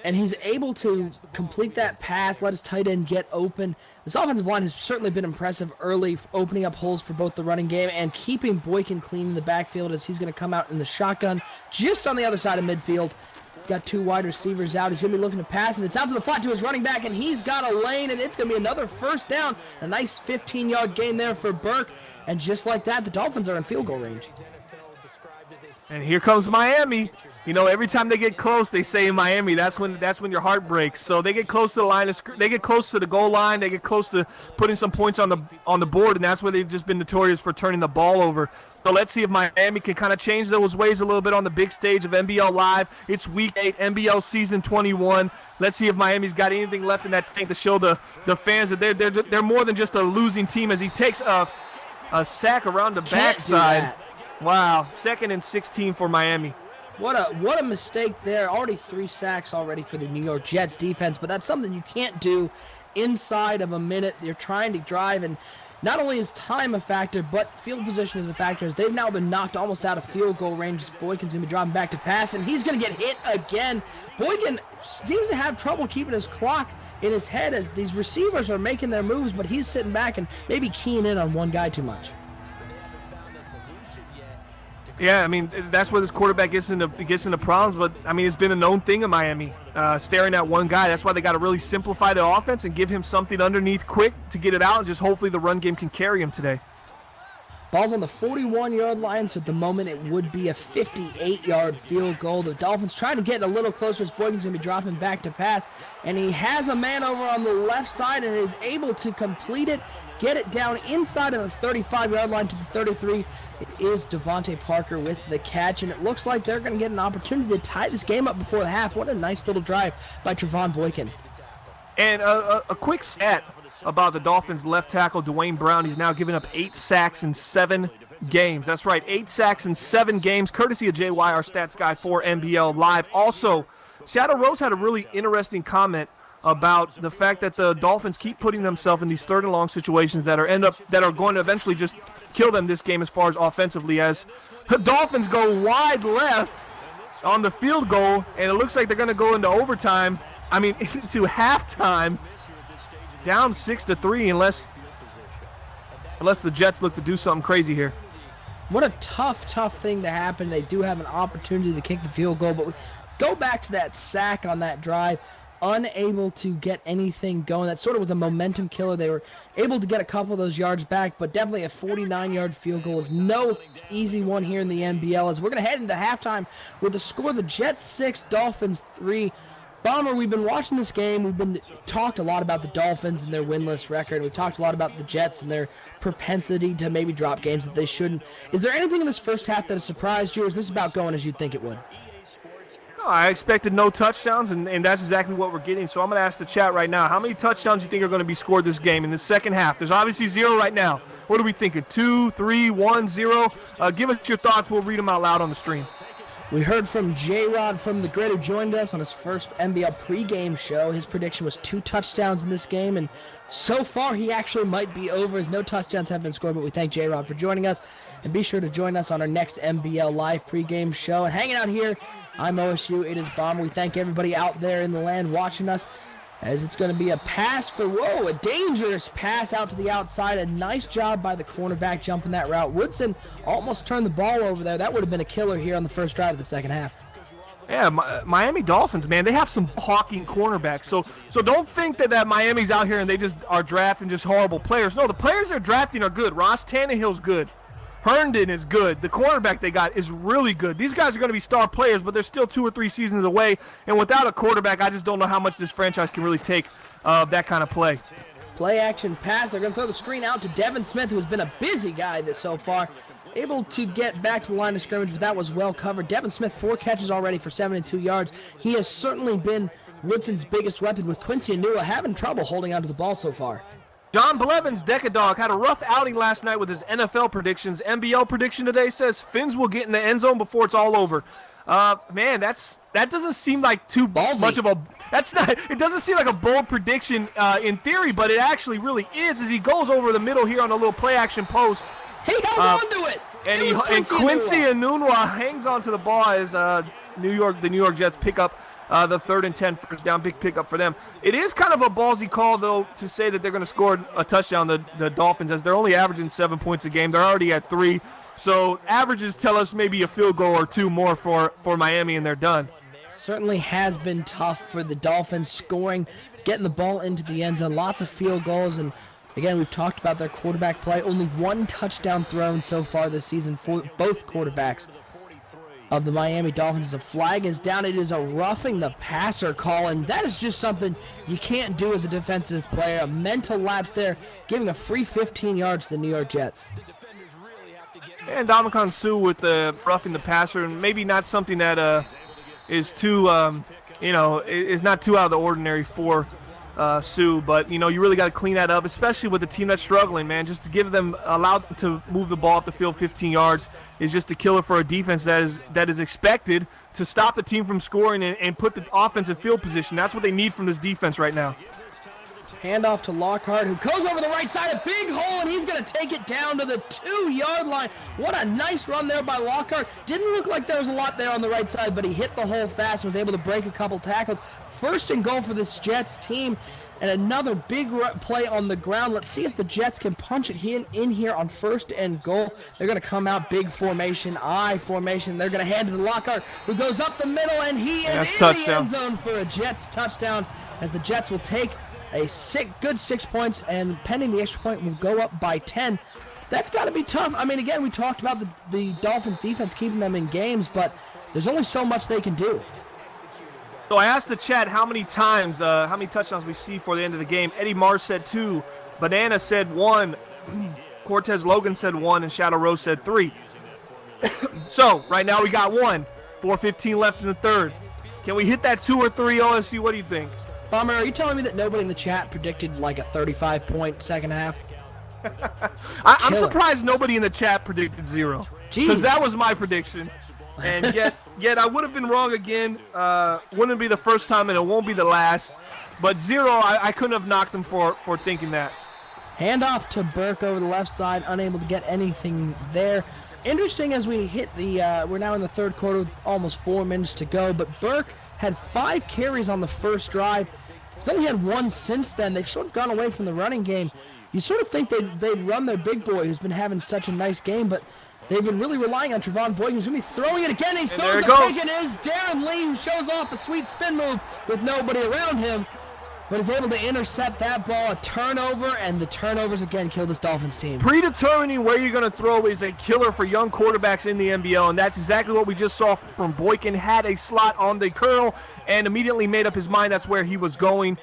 and he's able to complete that pass, let his tight end get open. This offensive line has certainly been impressive early, opening up holes for both the running game and keeping Boykin clean in the backfield as he's going to come out in the shotgun just on the other side of midfield. He's got 2 wide receivers out. He's going to be looking to pass, and it's out to the flat to his running back, and he's got a lane, and it's going to be another first down. A nice 15-yard gain there for Burke, and just like that, the Dolphins are in field goal range. And here comes Miami. You know, every time they get close, they say in Miami, that's when your heart breaks. So they get close to the line, they get close to the goal line, they get close to putting some points on the board, and that's where they've just been notorious for turning the ball over. So let's see if Miami can kind of change those ways a little bit on the big stage of NBL Live. It's Week 8, NBL Season 21. Let's see if Miami's got anything left in that tank to show the fans that they're more than just a losing team, as he takes a sack around the backside. Wow, 2nd and 16 for Miami. What a mistake there. Already 3 sacks already for the New York Jets defense, but that's something you can't do inside of a minute. You're trying to drive, and not only is time a factor, but field position is a factor, as they've now been knocked almost out of field goal range. Boykin's going to be dropping back to pass, and he's going to get hit again. Boykin seems to have trouble keeping his clock in his head as these receivers are making their moves, but he's sitting back and maybe keying in on one guy too much. Yeah, I mean, that's where this quarterback gets into problems, but, I mean, it's been a known thing in Miami, staring at one guy. That's why they got to really simplify the offense and give him something underneath quick to get it out, and just hopefully the run game can carry him today. Ball's on the 41-yard line, so at the moment it would be a 58-yard field goal. The Dolphins trying to get a little closer as Boykin's going to be dropping back to pass, and he has a man over on the left side and is able to complete it, get it down inside of the 35-yard line to the 33. It is Devontae Parker with the catch, and it looks like they're going to get an opportunity to tie this game up before the half. What a nice little drive by Trevon Boykin. And a quick stat about the Dolphins' left tackle, Dwayne Brown. He's now given up 8 sacks in 7 games. That's right, 8 sacks in 7 games, courtesy of JY, our stats guy for NBL Live. Also, Shadow Rose had a really interesting comment about the fact that the Dolphins keep putting themselves in these 3rd and long situations that are going to eventually just kill them this game as far as offensively, as the Dolphins go wide left on the field goal, and it looks like they're going to go into overtime. I mean, into halftime, down 6-3, unless the Jets look to do something crazy here. What a tough thing to happen. They do have an opportunity to kick the field goal, but we go back to that sack on that drive. Unable to get anything going. That sort of was a momentum killer. They were able to get a couple of those yards back, but definitely a 49-yard field goal is no easy one here in the NBL. As we're going to head into halftime with the score: the Jets 6, Dolphins 3. Bomber, we've been watching this game. We've talked a lot about the Dolphins and their winless record. We talked a lot about the Jets and their propensity to maybe drop games that they shouldn't. Is there anything in this first half that has surprised you, or is this about going as you'd think it would? I expected no touchdowns, and that's exactly what we're getting. So I'm going to ask the chat right now, how many touchdowns do you think are going to be scored this game in the second half? There's obviously 0 right now. What are we thinking? 2, 3, 1, 0? Give us your thoughts. We'll read them out loud on the stream. We heard from J-Rod from the Grid, who joined us on his first NBL pregame show. His prediction was 2 touchdowns in this game, and so far he actually might be over, as no touchdowns have been scored, but we thank J-Rod for joining us. And be sure to join us on our next NBL Live pregame show. And hanging out here, I'm OSU. It is Bomber. We thank everybody out there in the land watching us, as it's going to be a pass for, a dangerous pass out to the outside. A nice job by the cornerback jumping that route. Woodson almost turned the ball over there. That would have been a killer here on the first drive of the second half. Yeah, Miami Dolphins, man, they have some hawking cornerbacks. So don't think that Miami's out here and they just are drafting just horrible players. No, the players they're drafting are good. Ross Tannehill's good. Herndon is good. The quarterback they got is really good. These guys are going to be star players, but they're still 2 or 3 seasons away. And without a quarterback, I just don't know how much this franchise can really take that kind of play. Play action pass. They're going to throw the screen out to Devin Smith, who has been a busy guy so far. Able to get back to the line of scrimmage, but that was well covered. Devin Smith, 4 catches already for 72 yards. He has certainly been Woodson's biggest weapon, with Quincy Anua having trouble holding onto the ball so far. John Blevins, Decadog, had a rough outing last night with his NFL predictions. NBL prediction today says Finns will get in the end zone before it's all over. Man, that doesn't seem like too much of a. It doesn't seem like a bold prediction in theory, but it actually really is. As he goes over the middle here on a little play action post. He held on to it. And Quincy Anunwa hangs onto the ball as the New York Jets pick up the 3rd and 10 first down, big pickup for them. It is kind of a ballsy call, though, to say that they're going to score a touchdown, the Dolphins, as they're only averaging 7 points a game. They're already at 3. So averages tell us maybe a field goal or 2 more for Miami, and they're done. Certainly has been tough for the Dolphins scoring, getting the ball into the end zone, lots of field goals, and again, we've talked about their quarterback play. Only 1 touchdown thrown so far this season for both quarterbacks of the Miami Dolphins. The flag is down. It is a roughing the passer call, and that is just something you can't do as a defensive player. A mental lapse there, giving a free 15 yards to the New York Jets. And Ndamukong Suh with the roughing the passer, and maybe not something that is too, is not too out of the ordinary for Suh, but you really got to clean that up, especially with a team that's struggling, man. Just to give them allowed to move the ball up the field 15 yards is just a killer for a defense that is expected to stop the team from scoring and put the offense in field position. That's what they need from this defense right now. Handoff to Lockhart, who goes over the right side, a big hole, and he's going to take it down to the 2-yard line. What a nice run there by Lockhart. Didn't look like there was a lot there on the right side, but he hit the hole fast, was able to break a couple tackles. 1st and goal for this Jets team, and another big play on the ground. Let's see if the Jets can punch it in here on 1st and goal. They're going to come out big formation, I formation. They're going to hand it to Lockhart, who goes up the middle, and he is in the end zone for a Jets touchdown, as the Jets will take a good 6 points, and pending the extra point will go up by 10. That's got to be tough. I mean, again, we talked about the Dolphins defense keeping them in games, but there's only so much they can do. So I asked the chat how many touchdowns we see for the end of the game. Eddie Mars said 2, Banana said 1, Cortez Logan said 1, and Shadow Rose said 3. So right now we got 1, 4:15 left in the 3rd. Can we hit that 2 or 3, OSU? What do you think? Bomber, are you telling me that nobody in the chat predicted like a 35-point second half? I'm surprised nobody in the chat predicted 0, because that was my prediction. And yet I would have been wrong again. Wouldn't be the first time, and it won't be the last. But 0, I couldn't have knocked them for thinking that. Handoff to Burke over the left side, unable to get anything there. Interesting as we hit we're now in the 3rd quarter with almost 4 minutes to go, but Burke had 5 carries on the first drive. He's only had 1 since then. They've sort of gone away from the running game. You sort of think they'd run their big boy, who's been having such a nice game, but they've been really relying on Trevon Boykin, who's going to be throwing it again. He throws it big, and it is Darren Lee, who shows off a sweet spin move with nobody around him, but is able to intercept that ball, a turnover, and the turnovers again kill this Dolphins team. Predetermining where you're going to throw is a killer for young quarterbacks in the NBL, and that's exactly what we just saw from Boykin. Had a slot on the curl and immediately made up his mind that's where he was going,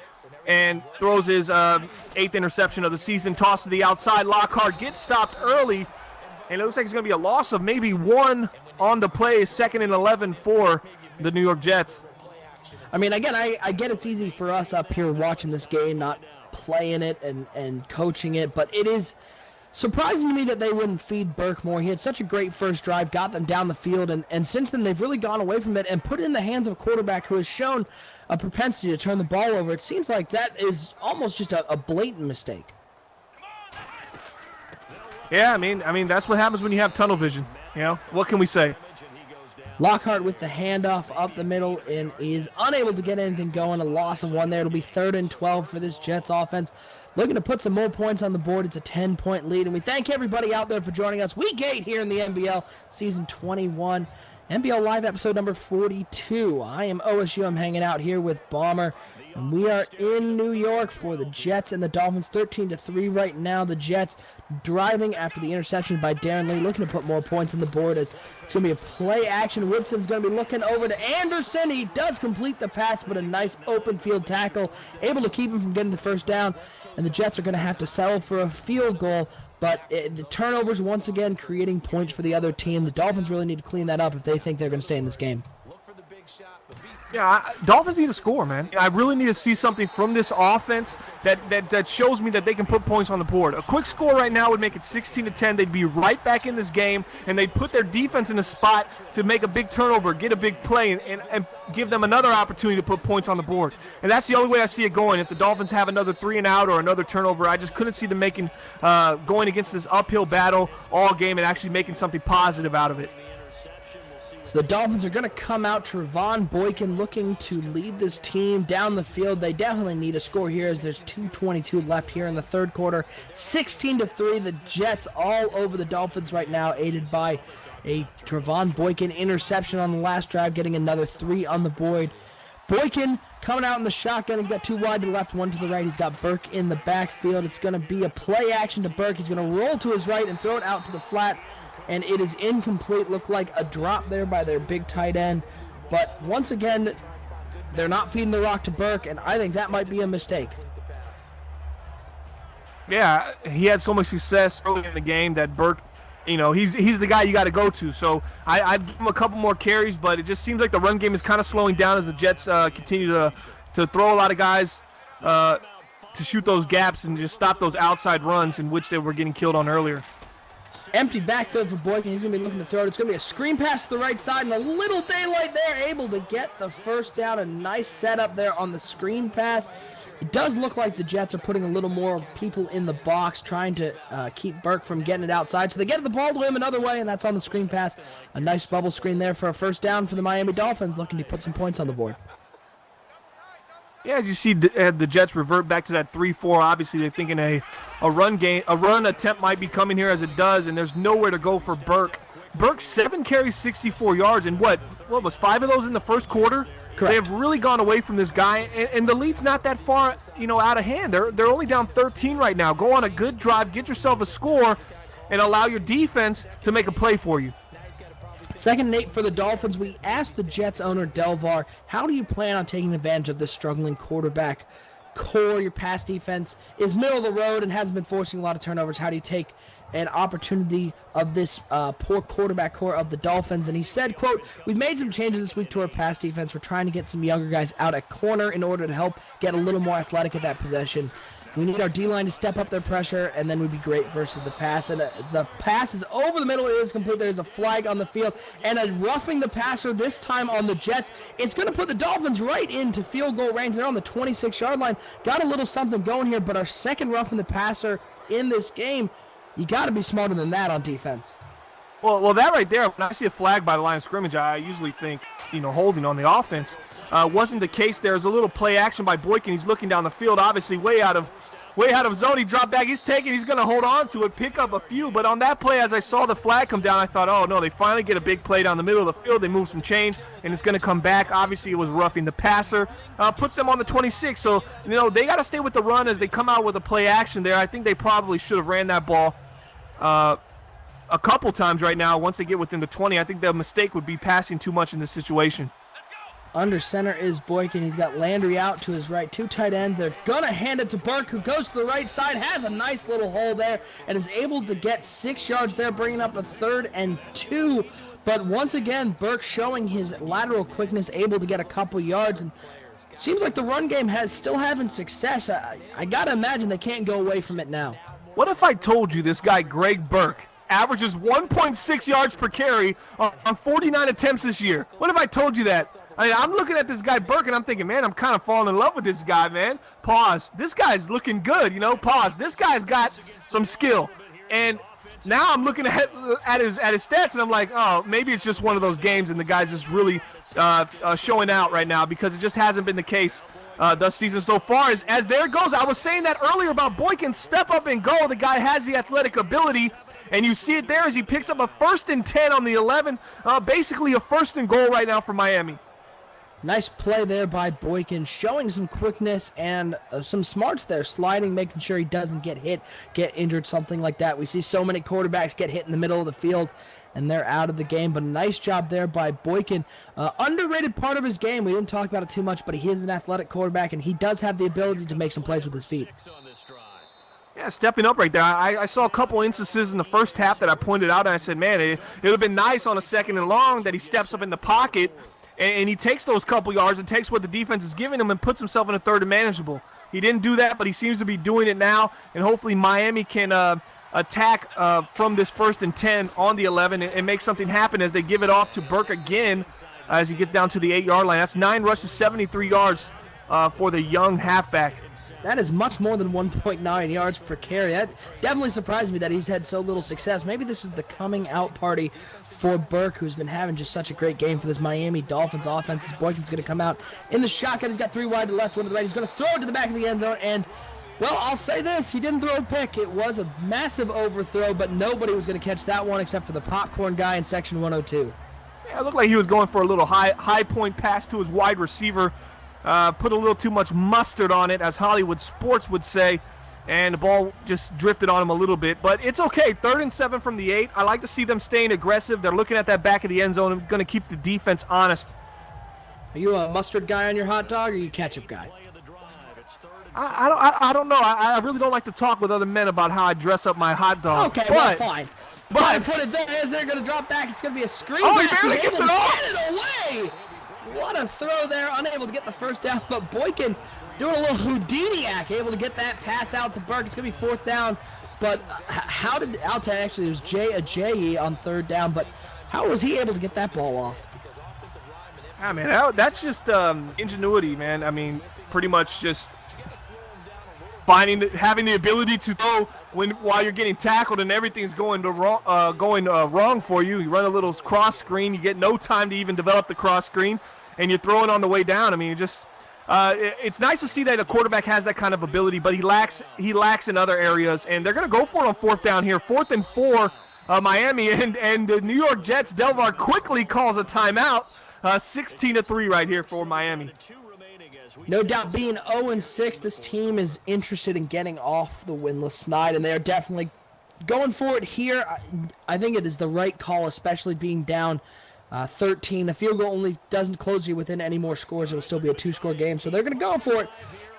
and throws his 8th interception of the season. Toss to the outside. Lockhart gets stopped early, and it looks like it's going to be a loss of maybe 1 on the play, 2nd and 11 for the New York Jets. I mean, again, I get it's easy for us up here watching this game, not playing it and coaching it, but it is surprising to me that they wouldn't feed Burke more. He had such a great first drive, got them down the field, and since then they've really gone away from it and put it in the hands of a quarterback who has shown a propensity to turn the ball over. It seems like that is almost just a blatant mistake. Yeah, I mean that's what happens when you have tunnel vision. What can we say? Lockhart with the handoff up the middle and is unable to get anything going. A loss of 1 there. It'll be 3rd and 12 for this Jets offense. Looking to put some more points on the board. It's a 10-point lead, and we thank everybody out there for joining us. Week 8 here in the NBL, Season 21. NBL Live episode number 42. I am OSU. I'm hanging out here with Bomber, and we are in New York for the Jets and the Dolphins. 13-3 right now. The Jets driving after the interception by Darren Lee, looking to put more points on the board as it's going to be a play action. Woodson's going to be looking over to Anderson. He does complete the pass, but a nice open field tackle, able to keep him from getting the first down, and the Jets are going to have to settle for a field goal. But the turnovers, once again, creating points for the other team. The Dolphins really need to clean that up if they think they're going to stay in this game. Yeah, Dolphins need to score, man. I really need to see something from this offense that shows me that they can put points on the board. A quick score right now would make it 16-10. They'd be right back in this game, and they'd put their defense in a spot to make a big turnover, get a big play, and give them another opportunity to put points on the board. And that's the only way I see it going. If the Dolphins have another 3-and-out or another turnover, I just couldn't see them going against this uphill battle all game and actually making something positive out of it. So the Dolphins are going to come out. Trevon Boykin looking to lead this team down the field. They definitely need a score here as there's 2:22 left here in the third quarter. 16-3, the Jets all over the Dolphins right now, aided by a Trevon Boykin interception on the last drive, getting another 3 on the board. Boykin coming out in the shotgun. He's got 2 wide to the left, 1 to the right. He's got Burke in the backfield. It's going to be a play action to Burke. He's going to roll to his right and throw it out to the flat, and it is incomplete. Looked like a drop there by their big tight end. But once again, they're not feeding the rock to Burke, and I think that might be a mistake. Yeah, he had so much success early in the game that Burke, he's the guy you got to go to. So I'd give him a couple more carries, but it just seems like the run game is kind of slowing down as the Jets continue to throw a lot of guys to shoot those gaps and just stop those outside runs in which they were getting killed on earlier. Empty backfield for Boykin. He's going to be looking to throw it. It's going to be a screen pass to the right side, and a little daylight there, able to get the first down. A nice setup there on the screen pass. It does look like the Jets are putting a little more people in the box, trying to keep Burke from getting it outside. So they get the ball to him another way, and that's on the screen pass. A nice bubble screen there for a first down for the Miami Dolphins, looking to put some points on the board. Yeah, as you see the Jets revert back to that 3-4. Obviously, they're thinking a run attempt might be coming here as it does, and there's nowhere to go for Burke. Burke 7 carries, 64 yards, and what was 5 of those in the first quarter? Correct. They have really gone away from this guy, and the lead's not that far, out of hand. They're only down 13 right now. Go on a good drive, get yourself a score, and allow your defense to make a play for you. 2nd and 8 for the Dolphins. We asked the Jets owner, Delvar, how do you plan on taking advantage of this struggling quarterback core? Your pass defense is middle of the road and hasn't been forcing a lot of turnovers. How do you take an opportunity of this poor quarterback core of the Dolphins? And he said, quote, "We've made some changes this week to our pass defense. We're trying to get some younger guys out at corner in order to help get a little more athletic at that possession. We need our D-line to step up their pressure, and then we'd be great versus the pass." And the pass is over the middle. It is complete. There's a flag on the field, and a roughing the passer this time on the Jets. It's going to put the Dolphins right into field goal range. They're on the 26-yard line. Got a little something going here, but our second roughing the passer in this game, you got to be smarter than that on defense. Well, that right there, when I see a flag by the line of scrimmage, I usually think, holding on the offense. Wasn't the case. There's a little play action by Boykin. He's looking down the field, obviously way out of zone. He dropped back. He's going to hold on to it, pick up a few. But on that play, as I saw the flag come down, I thought, oh, no, they finally get a big play down the middle of the field. They move some change, and it's going to come back. Obviously, it was roughing the passer. Puts them on the 26. So, they got to stay with the run as they come out with a play action there. I think they probably should have ran that ball a couple times right now. Once they get within the 20, I think the mistake would be passing too much in this situation. Under center is Boykin. He's got Landry out to his right. 2 tight ends. They're going to hand it to Burke, who goes to the right side, has a nice little hole there, and is able to get 6 yards there, bringing up a 3rd and 2. But once again, Burke showing his lateral quickness, able to get a couple yards. And seems like the run game has still having success. I got to imagine they can't go away from it now. What if I told you this guy, Greg Burke, averages 1.6 yards per carry on 49 attempts this year? What if I told you that? I'm looking at this guy, Burke, and I'm thinking, man, I'm kind of falling in love with this guy, man. Pause. This guy's looking good, Pause. This guy's got some skill. And now I'm looking at his stats, and I'm like, oh, maybe it's just one of those games, and the guy's just really showing out right now, because it just hasn't been the case this season so far. As there it goes. I was saying that earlier about Boykin, step up and go. The guy has the athletic ability, and you see it there as he picks up a 1st and 10 on the 11. Basically a 1st and goal right now for Miami. Nice play there by Boykin, showing some quickness and some smarts there, sliding, making sure he doesn't get hit, get injured, something like that. We see so many quarterbacks get hit in the middle of the field, and they're out of the game. But a nice job there by Boykin. Underrated part of his game. We didn't talk about it too much, but he is an athletic quarterback, and he does have the ability to make some plays with his feet. Yeah, stepping up right there. I saw a couple instances in the first half that I pointed out, and I said, man, it would have been nice on a 2nd and long that he steps up in the pocket and he takes those couple yards and takes what the defense is giving him and puts himself in a 3rd and manageable. He didn't do that, but he seems to be doing it now, and hopefully Miami can attack from this 1st and 10 on the 11 and make something happen as they give it off to Burke again as he gets down to the 8-yard line. That's 9 rushes, 73 yards for the young halfback. That is much more than 1.9 yards per carry. That definitely surprised me that he's had so little success. Maybe this is the coming out party for Burke, who's been having just such a great game for this Miami Dolphins offense. This Boykin's going to come out in the shotgun. He's got 3 wide to the left, 1 to the right. He's going to throw it to the back of the end zone. And, well, I'll say this. He didn't throw a pick. It was a massive overthrow, but nobody was going to catch that one except for the popcorn guy in section 102. Yeah, it looked like he was going for a little high point pass to his wide receiver. Put a little too much mustard on it, as Hollywood Sports would say, and the ball just drifted on him a little bit. But it's okay. 3rd and 7 from the 8. I like to see them staying aggressive. They're looking at that back of the end zone and going to keep the defense honest. Are you a mustard guy on your hot dog, or are you a ketchup guy? I don't know. I really don't like to talk with other men about how I dress up my hot dog. Okay, well, fine. But I put it there. Is they're going to drop back? It's going to be a screen. Oh, he pass. barely gets it off. Get it away. What a throw there. Unable to get the first down, but Boykin doing a little Houdini-act, able to get that pass out to Burke. It's going to be 4th down. But how did Alta actually, it was Ajayi on 3rd down, but how was he able to get that ball off? Ah, man, that's just ingenuity, man. I mean, pretty much just having the ability to throw while you're getting tackled and everything's going wrong for you. You run a little cross screen, you get no time to even develop the cross screen, and you're throwing on the way down. I mean, it's nice to see that a quarterback has that kind of ability, but he lacks in other areas, and they're going to go for it on 4th down here. 4th and 4, Miami, and the New York Jets. Delvar quickly calls a timeout. 16-3 right here for Miami. No doubt, being 0-6, this team is interested in getting off the winless snide, and they are definitely going for it here. I think it is the right call, especially being down 13. The field goal only doesn't close you within any more scores. It will still be a 2-score game, so they're going to go for it.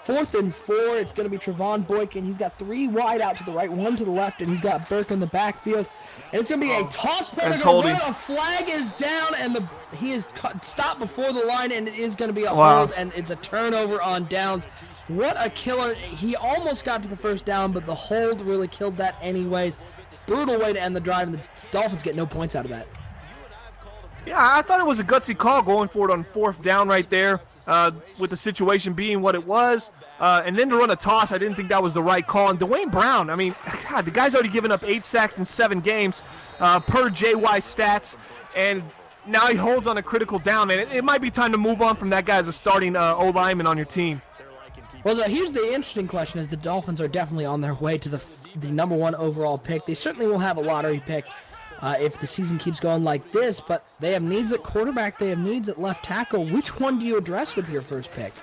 4th and 4, it's going to be Trevon Boykin. He's got 3 wide out to the right, 1 to the left, and he's got Burke in the backfield. And it's going to be a toss play. A flag is down, and he is stopped before the line, and it is going to be a hold, and it's a turnover on downs. What a killer. He almost got to the first down, but the hold really killed that anyways. Brutal way to end the drive, and the Dolphins get no points out of that. Yeah, I thought it was a gutsy call going for it on 4th down right there, with the situation being what it was. And then to run a toss, I didn't think that was the right call. And Dwayne Brown, I mean, God, the guy's already given up 8 sacks in 7 games per JY stats. And now he holds on a critical down, man. It might be time to move on from that guy as a starting O-lineman on your team. Well, here's the interesting question, is the Dolphins are definitely on their way to the number 1 overall pick. They certainly will have a lottery pick if the season keeps going like this, but they have needs at quarterback, they have needs at left tackle. Which one do you address with your first pick?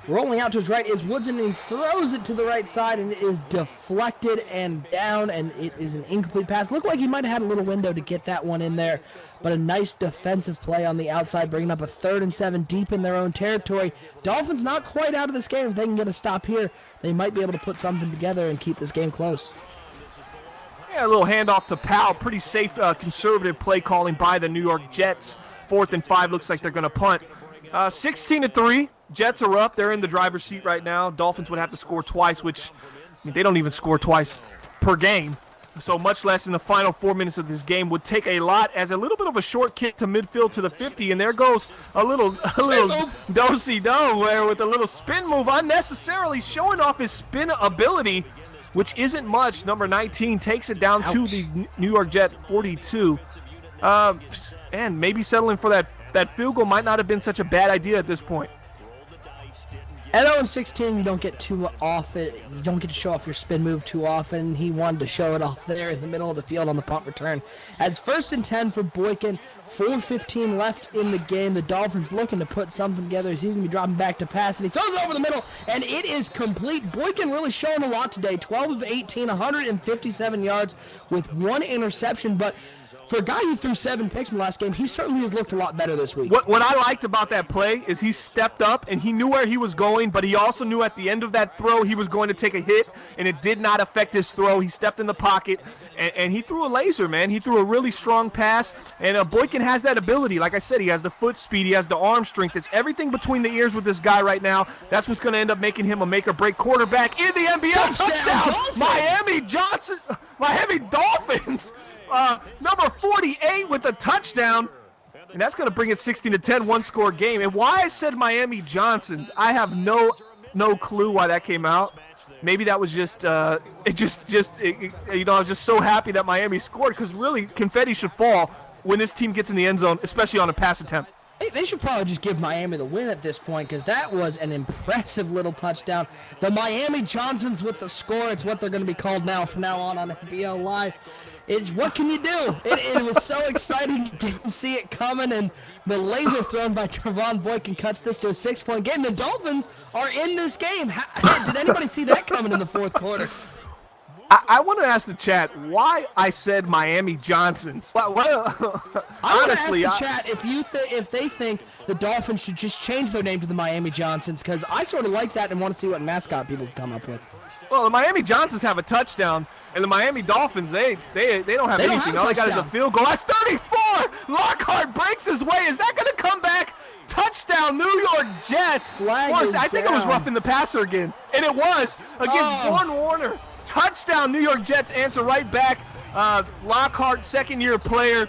Rolling out to his right is Woodson, and he throws it to the right side, and it is deflected and down, and it is an incomplete pass. Looked like he might have had a little window to get that one in there, but a nice defensive play on the outside, bringing up a 3rd and 7 deep in their own territory. Dolphins not quite out of this game. If they can get a stop here, they might be able to put something together and keep this game close. Yeah, a little handoff to Powell. Pretty safe, conservative play calling by the New York Jets. 4th and 5, looks like they're going to punt. 16-3. Jets are up. They're in the driver's seat right now. Dolphins would have to score twice, which, I mean, they don't even score twice per game. So much less in the final 4 minutes of this game would take a lot, as a little bit of a short kick to midfield to the 50, and there goes a little do-si-do where with a little spin move, unnecessarily showing off his spin ability, which isn't much. Number 19 takes it down to the New York Jet 42. And maybe settling for that field goal might not have been such a bad idea at this point. At 0-16, you don't get too often. You don't get to show off your spin move too often. He wanted to show it off there in the middle of the field on the punt return. As 1st and 10 for Boykin, 4:15 left in the game. The Dolphins looking to put something together. He's going to be dropping back to pass, and he throws it over the middle, and it is complete. Boykin really showing a lot today. 12 of 18, 157 yards with 1 interception, but for a guy who threw 7 picks in the last game, he certainly has looked a lot better this week. What I liked about that play is he stepped up and he knew where he was going, but he also knew at the end of that throw he was going to take a hit, and it did not affect his throw. He stepped in the pocket, and he threw a laser, man. He threw a really strong pass, and Boykin has that ability. Like I said, he has the foot speed, he has the arm strength. It's everything between the ears with this guy right now. That's what's going to end up making him a make-or-break quarterback in the NBA. Touchdown! Miami Dolphins! Number 48 with the touchdown. And that's going to bring it 16-10, one-score game. And why I said Miami Johnsons, I have no clue why that came out. Maybe that was just, I was just so happy that Miami scored, because really confetti should fall when this team gets in the end zone, especially on a pass attempt. They should probably just give Miami the win at this point, because that was an impressive little touchdown. The Miami Johnsons with the score. It's what they're going to be called now from now on NBL Live. What can you do? It was so exciting. You didn't see it coming, and the laser thrown by Trevon Boykin cuts this to a 6-point game. The Dolphins are in this game. Did anybody see that coming in the fourth quarter? I want to ask the chat why I said Miami Johnsons. Honestly, I want to ask the chat if they think the Dolphins should just change their name to the Miami Johnsons, because I sort of like that and want to see what mascot people come up with. Well, the Miami Johnsons have a touchdown, and the Miami Dolphins, they don't have anything. All they got is a field goal. That's 34! Lockhart breaks his way. Is that going to come back? Touchdown, New York Jets. I think it was roughing the passer again, and it was against Vaughn Warner. Touchdown, New York Jets answer right back. Lockhart, second-year player,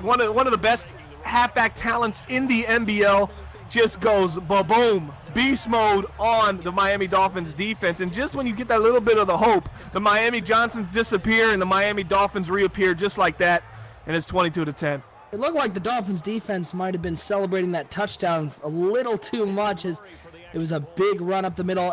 one of the best halfback talents in the NBL, just goes ba-boom. Beast mode on the Miami Dolphins defense. And just when you get that little bit of the hope, the Miami Johnsons disappear and the Miami Dolphins reappear just like that, and it's 22-10. It looked like the Dolphins defense might have been celebrating that touchdown a little too much, as it was a big run up the middle,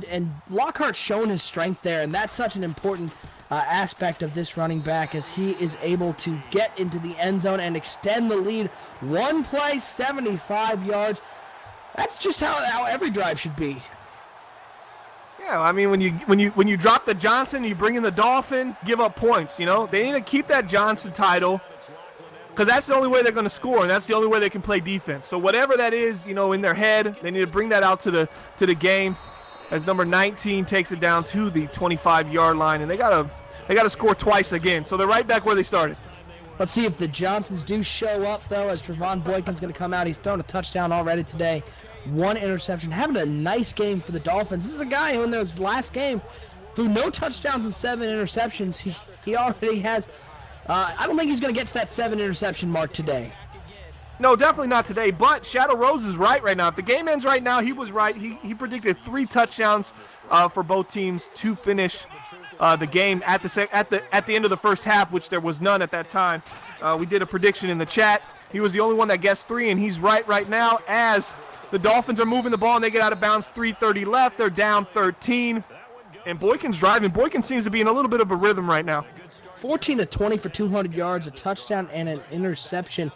and Lockhart's shown his strength there, and that's such an important aspect of this running back, as he is able to get into the end zone and extend the lead. One play, 75 yards. That's just how every drive should be. Yeah, I mean, when you drop the Johnson, you bring in the Dolphin, give up points. You know, they need to keep that Johnson title, because that's the only way they're going to score, and that's the only way they can play defense. So whatever that is, in their head, they need to bring that out to the game, as number 19 takes it down to the 25-yard line, and they gotta score twice again. So they're right back where they started. Let's see if the Johnsons do show up, though, as Trevon Boykin's going to come out. He's thrown a touchdown already today. 1 interception. Having a nice game for the Dolphins. This is a guy who in his last game threw no touchdowns and 7 interceptions. He already has... I don't think he's going to get to that 7 interception mark today. No, definitely not today, but Shadow Rose is right now. If the game ends right now, he was right. He predicted 3 touchdowns for both teams to finish the game at the end of the first half, which there was none at that time. We did a prediction in the chat. He was the only one that guessed 3, and he's right now, as the Dolphins are moving the ball and they get out of bounds. 3:30 left. They're down 13, and Boykin's driving. Boykin seems to be in a little bit of a rhythm right now. 14-20 for 200 yards, a touchdown, and an interception.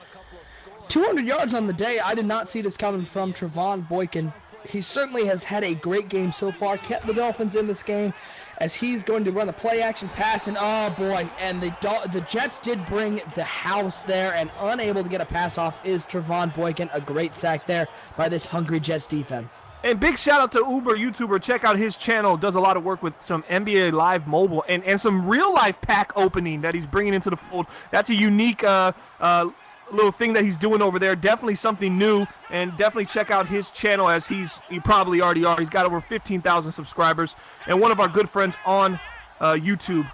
200 yards on the day. I did not see this coming from Trevon Boykin. He certainly has had a great game so far, kept the Dolphins in this game, as he's going to run a play-action pass, and oh boy, and the Jets did bring the house there, and unable to get a pass off is Trevon Boykin. A great sack there by this hungry Jets defense. And big shout out to Uber YouTuber. Check out his channel. Does a lot of work with some NBA Live Mobile and some real life pack opening that he's bringing into the fold. That's a unique little thing that he's doing over there. Definitely something new, and definitely check out his channel, as you probably already are. He's got over 15,000 subscribers and one of our good friends on YouTube.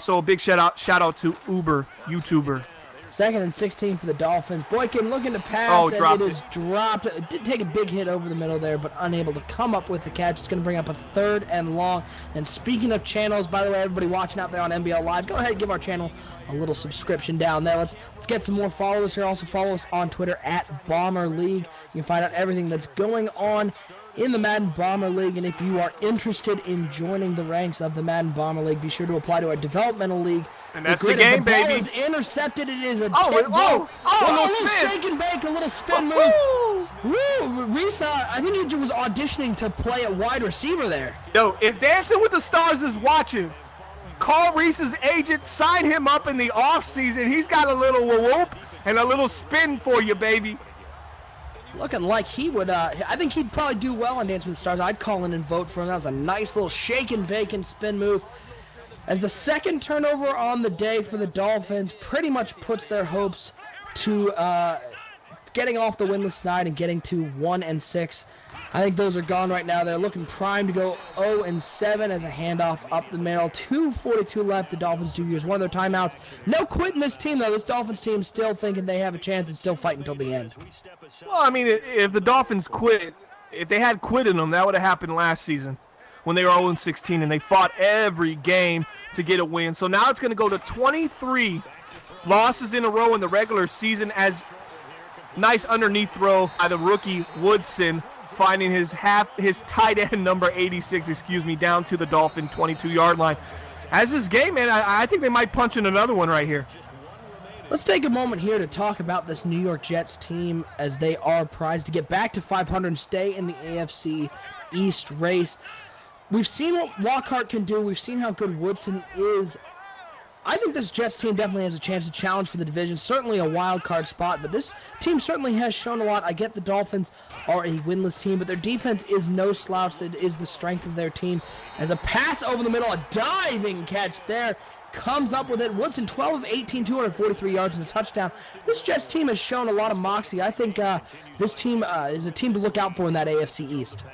So a big shout out to Uber YouTuber. 2nd and 16 for the Dolphins. Boykin looking to pass, and it is dropped. It did take a big hit over the middle there, but unable to come up with the catch. It's going to bring up a 3rd and long. And speaking of channels, by the way, everybody watching out there on NBL Live, go ahead and give our channel a little subscription down there. Let's get some more followers here. Also follow us on Twitter at Bomber League. You can find out everything that's going on in the Madden Bomber League, and if you are interested in joining the ranks of the Madden Bomber League, be sure to apply to our developmental league. And that's the game, baby. The ball is intercepted. It is a a little shake and bake, a little spin move. Woo! Reese, I think he was auditioning to play a wide receiver there. Yo, if Dancing with the Stars is watching, call Reese's agent, sign him up in the offseason. He's got a little whoop and a little spin for you, baby. Looking like he would, I think he'd probably do well on Dancing with the Stars. I'd call in and vote for him. That was a nice little shake and bake and spin move. As the 2nd turnover on the day for the Dolphins pretty much puts their hopes to getting off the winless snide and getting to 1-6. I think those are gone right now. They're looking primed to go 0-7 as a handoff up the middle. 2:42 left. The Dolphins do use one of their timeouts. No quitting this team, though. This Dolphins team still thinking they have a chance and still fighting until the end. Well, I mean, if the Dolphins quit, if they had quit in them, that would have happened last season when they were 0-16 and they fought every game to get a win. So now it's going to go to 23 losses in a row in the regular season as nice underneath throw by the rookie Woodson, finding his tight end number 86, down to the Dolphin 22-yard line. As this game, man, I think they might punch in another one right here. Let's take a moment here to talk about this New York Jets team as they are prized to get back to 500 and stay in the AFC East race. We've seen what Lockhart can do. We've seen how good Woodson is. I think this Jets team definitely has a chance to challenge for the division. Certainly a wild card spot, but this team certainly has shown a lot. I get the Dolphins are a winless team, but their defense is no slouch. That is the strength of their team. As a pass over the middle, a diving catch there. Comes up with it. Woodson, 12 of 18, 243 yards and a touchdown. This Jets team has shown a lot of moxie. I think this team is a team to look out for in that AFC East.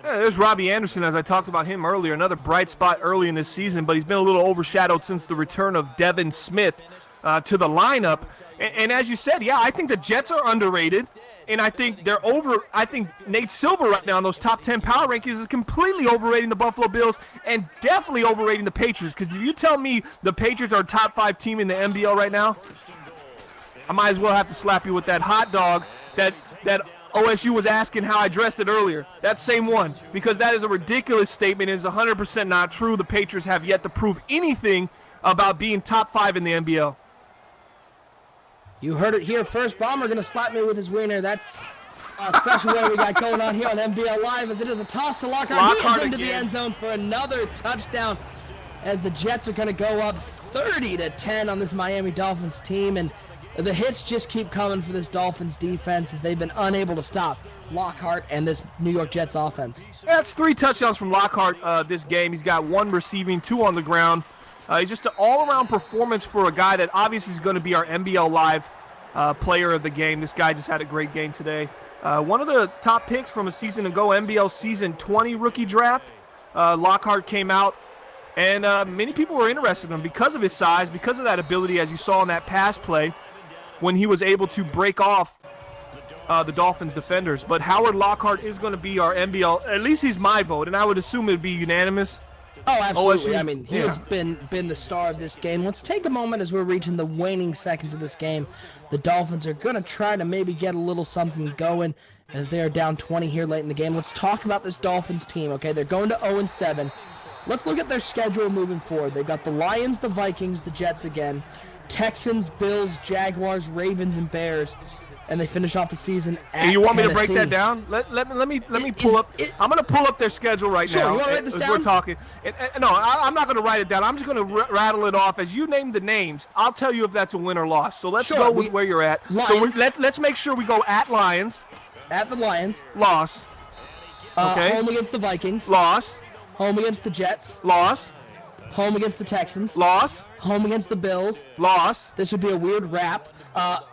Yeah, there's Robbie Anderson, as I talked about him earlier, another bright spot early in this season, but he's been a little overshadowed since the return of Devin Smith to the lineup. And as you said, yeah, I think the Jets are underrated, and I think they're over. I think Nate Silver right now in those top 10 power rankings is completely overrating the Buffalo Bills and definitely overrating the Patriots. Because if you tell me the Patriots are a top 5 team in the NBL right now, I might as well have to slap you with that hot dog that OSU was asking how I dressed it earlier. That same one, because that is a ridiculous statement. It is 100% not true. The Patriots have yet to prove anything about being top 5 in the NBL. You heard it here first. Bomber going to slap me with his wiener. That's especially what we got going on here on NBL Live, as it is a toss to Lockhart. He is into the end zone for another touchdown, as the Jets are going to go up 30-10 on this Miami Dolphins team, and the hits just keep coming for this Dolphins defense as they've been unable to stop Lockhart and this New York Jets offense. That's 3 touchdowns from Lockhart this game. He's got 1 receiving, 2 on the ground. He's just an all-around performance for a guy that obviously is going to be our NBL Live player of the game. This guy just had a great game today. One of the top picks from a season ago, NBL Season 20 rookie draft. Lockhart came out, and many people were interested in him because of his size, because of that ability, as you saw in that pass play, when he was able to break off the Dolphins defenders. But Howard Lockhart is going to be our NBL, at least he's my vote, and I would assume it would be unanimous. Oh, absolutely. OSU, I mean, he has been the star of this game. Let's take a moment as we're reaching the waning seconds of this game. The Dolphins are going to try to maybe get a little something going as they are down 20 here late in the game. Let's talk about this Dolphins team, okay? They're going to 0-7. Let's look at their schedule moving forward. They've got the Lions, the Vikings, the Jets again, Texans, Bills, Jaguars, Ravens, and Bears, and they finish off the season at And you want Tennessee. me to break that down? Let me pull up. I'm going to pull up their schedule right Sure, now. you want to write this as down? We're talking. No, I'm not going to write it down. I'm just going to rattle it off. As you name the names, I'll tell you if that's a win or loss. So let's go with where you're at. Lions. So let's make sure we go at Lions. At the Lions. Loss. Okay. Home against the Vikings. Loss. Home against the Jets. Loss. Home against the Texans. Loss. Home against the Bills. Loss. This would be a weird wrap.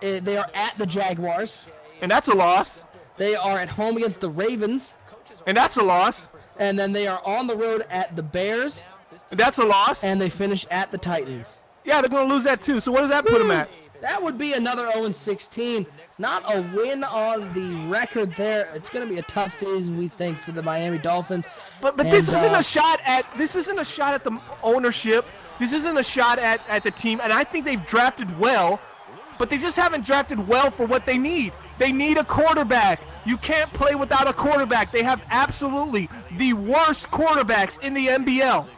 They are at the Jaguars. And that's a loss. They are at home against the Ravens. And that's a loss. And then they are on the road at the Bears. And that's a loss. And they finish at the Titans. Yeah, they're going to lose that too. So what does that put them at? That would be another 0-16. Not a win on the record there. It's going to be a tough season, we think, for the Miami Dolphins. But this isn't a shot at the ownership. This isn't a shot at the team. And I think they've drafted well, but they just haven't drafted well for what they need. They need a quarterback. You can't play without a quarterback. They have absolutely the worst quarterbacks in the NBL.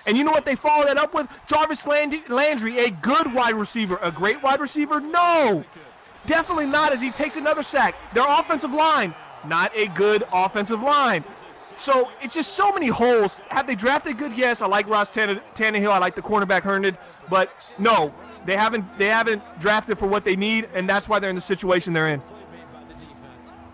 And you know what they follow that up with? Jarvis Landry, a good wide receiver. A great wide receiver? No. Definitely not, as he takes another sack. Their offensive line, not a good offensive line. So it's just so many holes. Have they drafted good? Yes, I like Ross Tannehill. I like the cornerback Herndon. But no, they haven't drafted for what they need, and that's why they're in the situation they're in.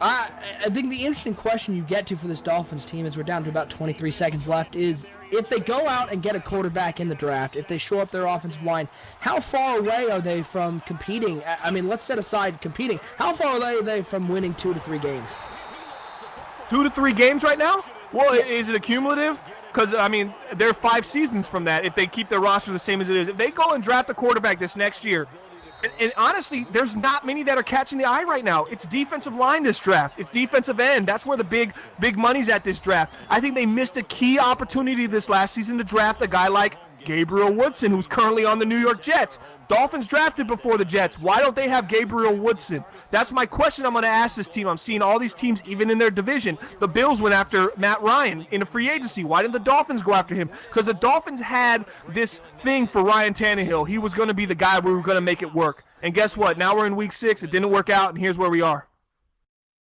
I think the interesting question you get to for this Dolphins team, as we're down to about 23 seconds left, is if they go out and get a quarterback in the draft, if they shore up their offensive line, how far away are they from competing? I mean, let's set aside competing. How far away are they from winning 2 to 3 games? 2 to 3 games right now? Well, is it a cumulative? Because, I mean, they're 5 seasons from that if they keep their roster the same as it is. If they go and draft a quarterback this next year, and honestly, there's not many that are catching the eye right now. It's defensive line this draft. It's defensive end. That's where the big money's at this draft. I think they missed a key opportunity this last season to draft a guy like Gabriel Woodson, who's currently on the New York Jets. Dolphins drafted before the Jets. Why don't they have Gabriel Woodson? That's my question I'm going to ask this team. I'm seeing all these teams, even in their division. The Bills went after Matt Ryan in a free agency. Why didn't the Dolphins go after him? Because the Dolphins had this thing for Ryan Tannehill. He was going to be the guy we were going to make it work. And guess what? Now we're in week 6. It didn't work out, and here's where we are.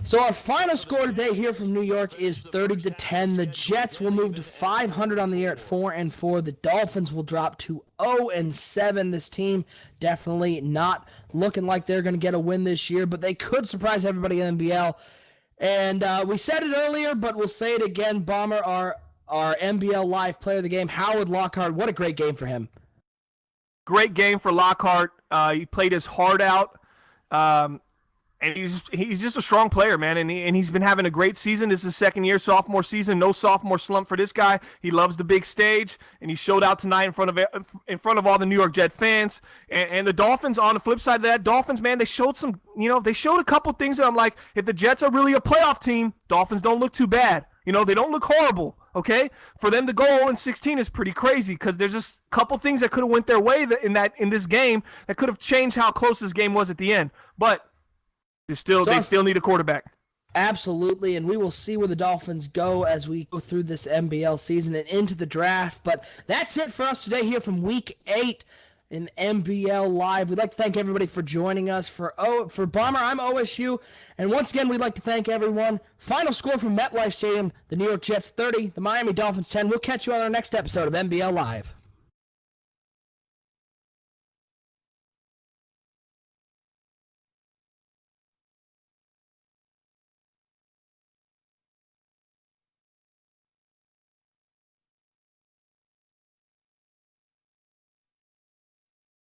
So our final score today here from New York is 30-10. The Jets will move to 500 on the year at 4-4. The Dolphins will drop to 0-7. This team definitely not looking like they're going to get a win this year, but they could surprise everybody in the NBL. And we said it earlier, but we'll say it again. Bomber, our NBL Live player of the game, Howard Lockhart. What a great game for him. Great game for Lockhart. He played his heart out. And he's just a strong player, man, and he's been having a great season. This is his second year, sophomore season. No sophomore slump for this guy. He loves the big stage, and he showed out tonight in front of all the New York Jet fans. And the Dolphins, on the flip side of that, Dolphins, man, they showed they showed a couple things that I'm like, if the Jets are really a playoff team, Dolphins don't look too bad. They don't look horrible. Okay, for them to go 0-16 is pretty crazy because there's just a couple things that could have went their way in this game that could have changed how close this game was at the end, but. They still need a quarterback. Absolutely, and we will see where the Dolphins go as we go through this NBL season and into the draft. But that's it for us today here from Week 8 in NBL Live. We'd like to thank everybody for joining us. For Bomber, I'm OSU. And once again, we'd like to thank everyone. Final score from MetLife Stadium, the New York Jets 30, the Miami Dolphins 10. We'll catch you on our next episode of NBL Live.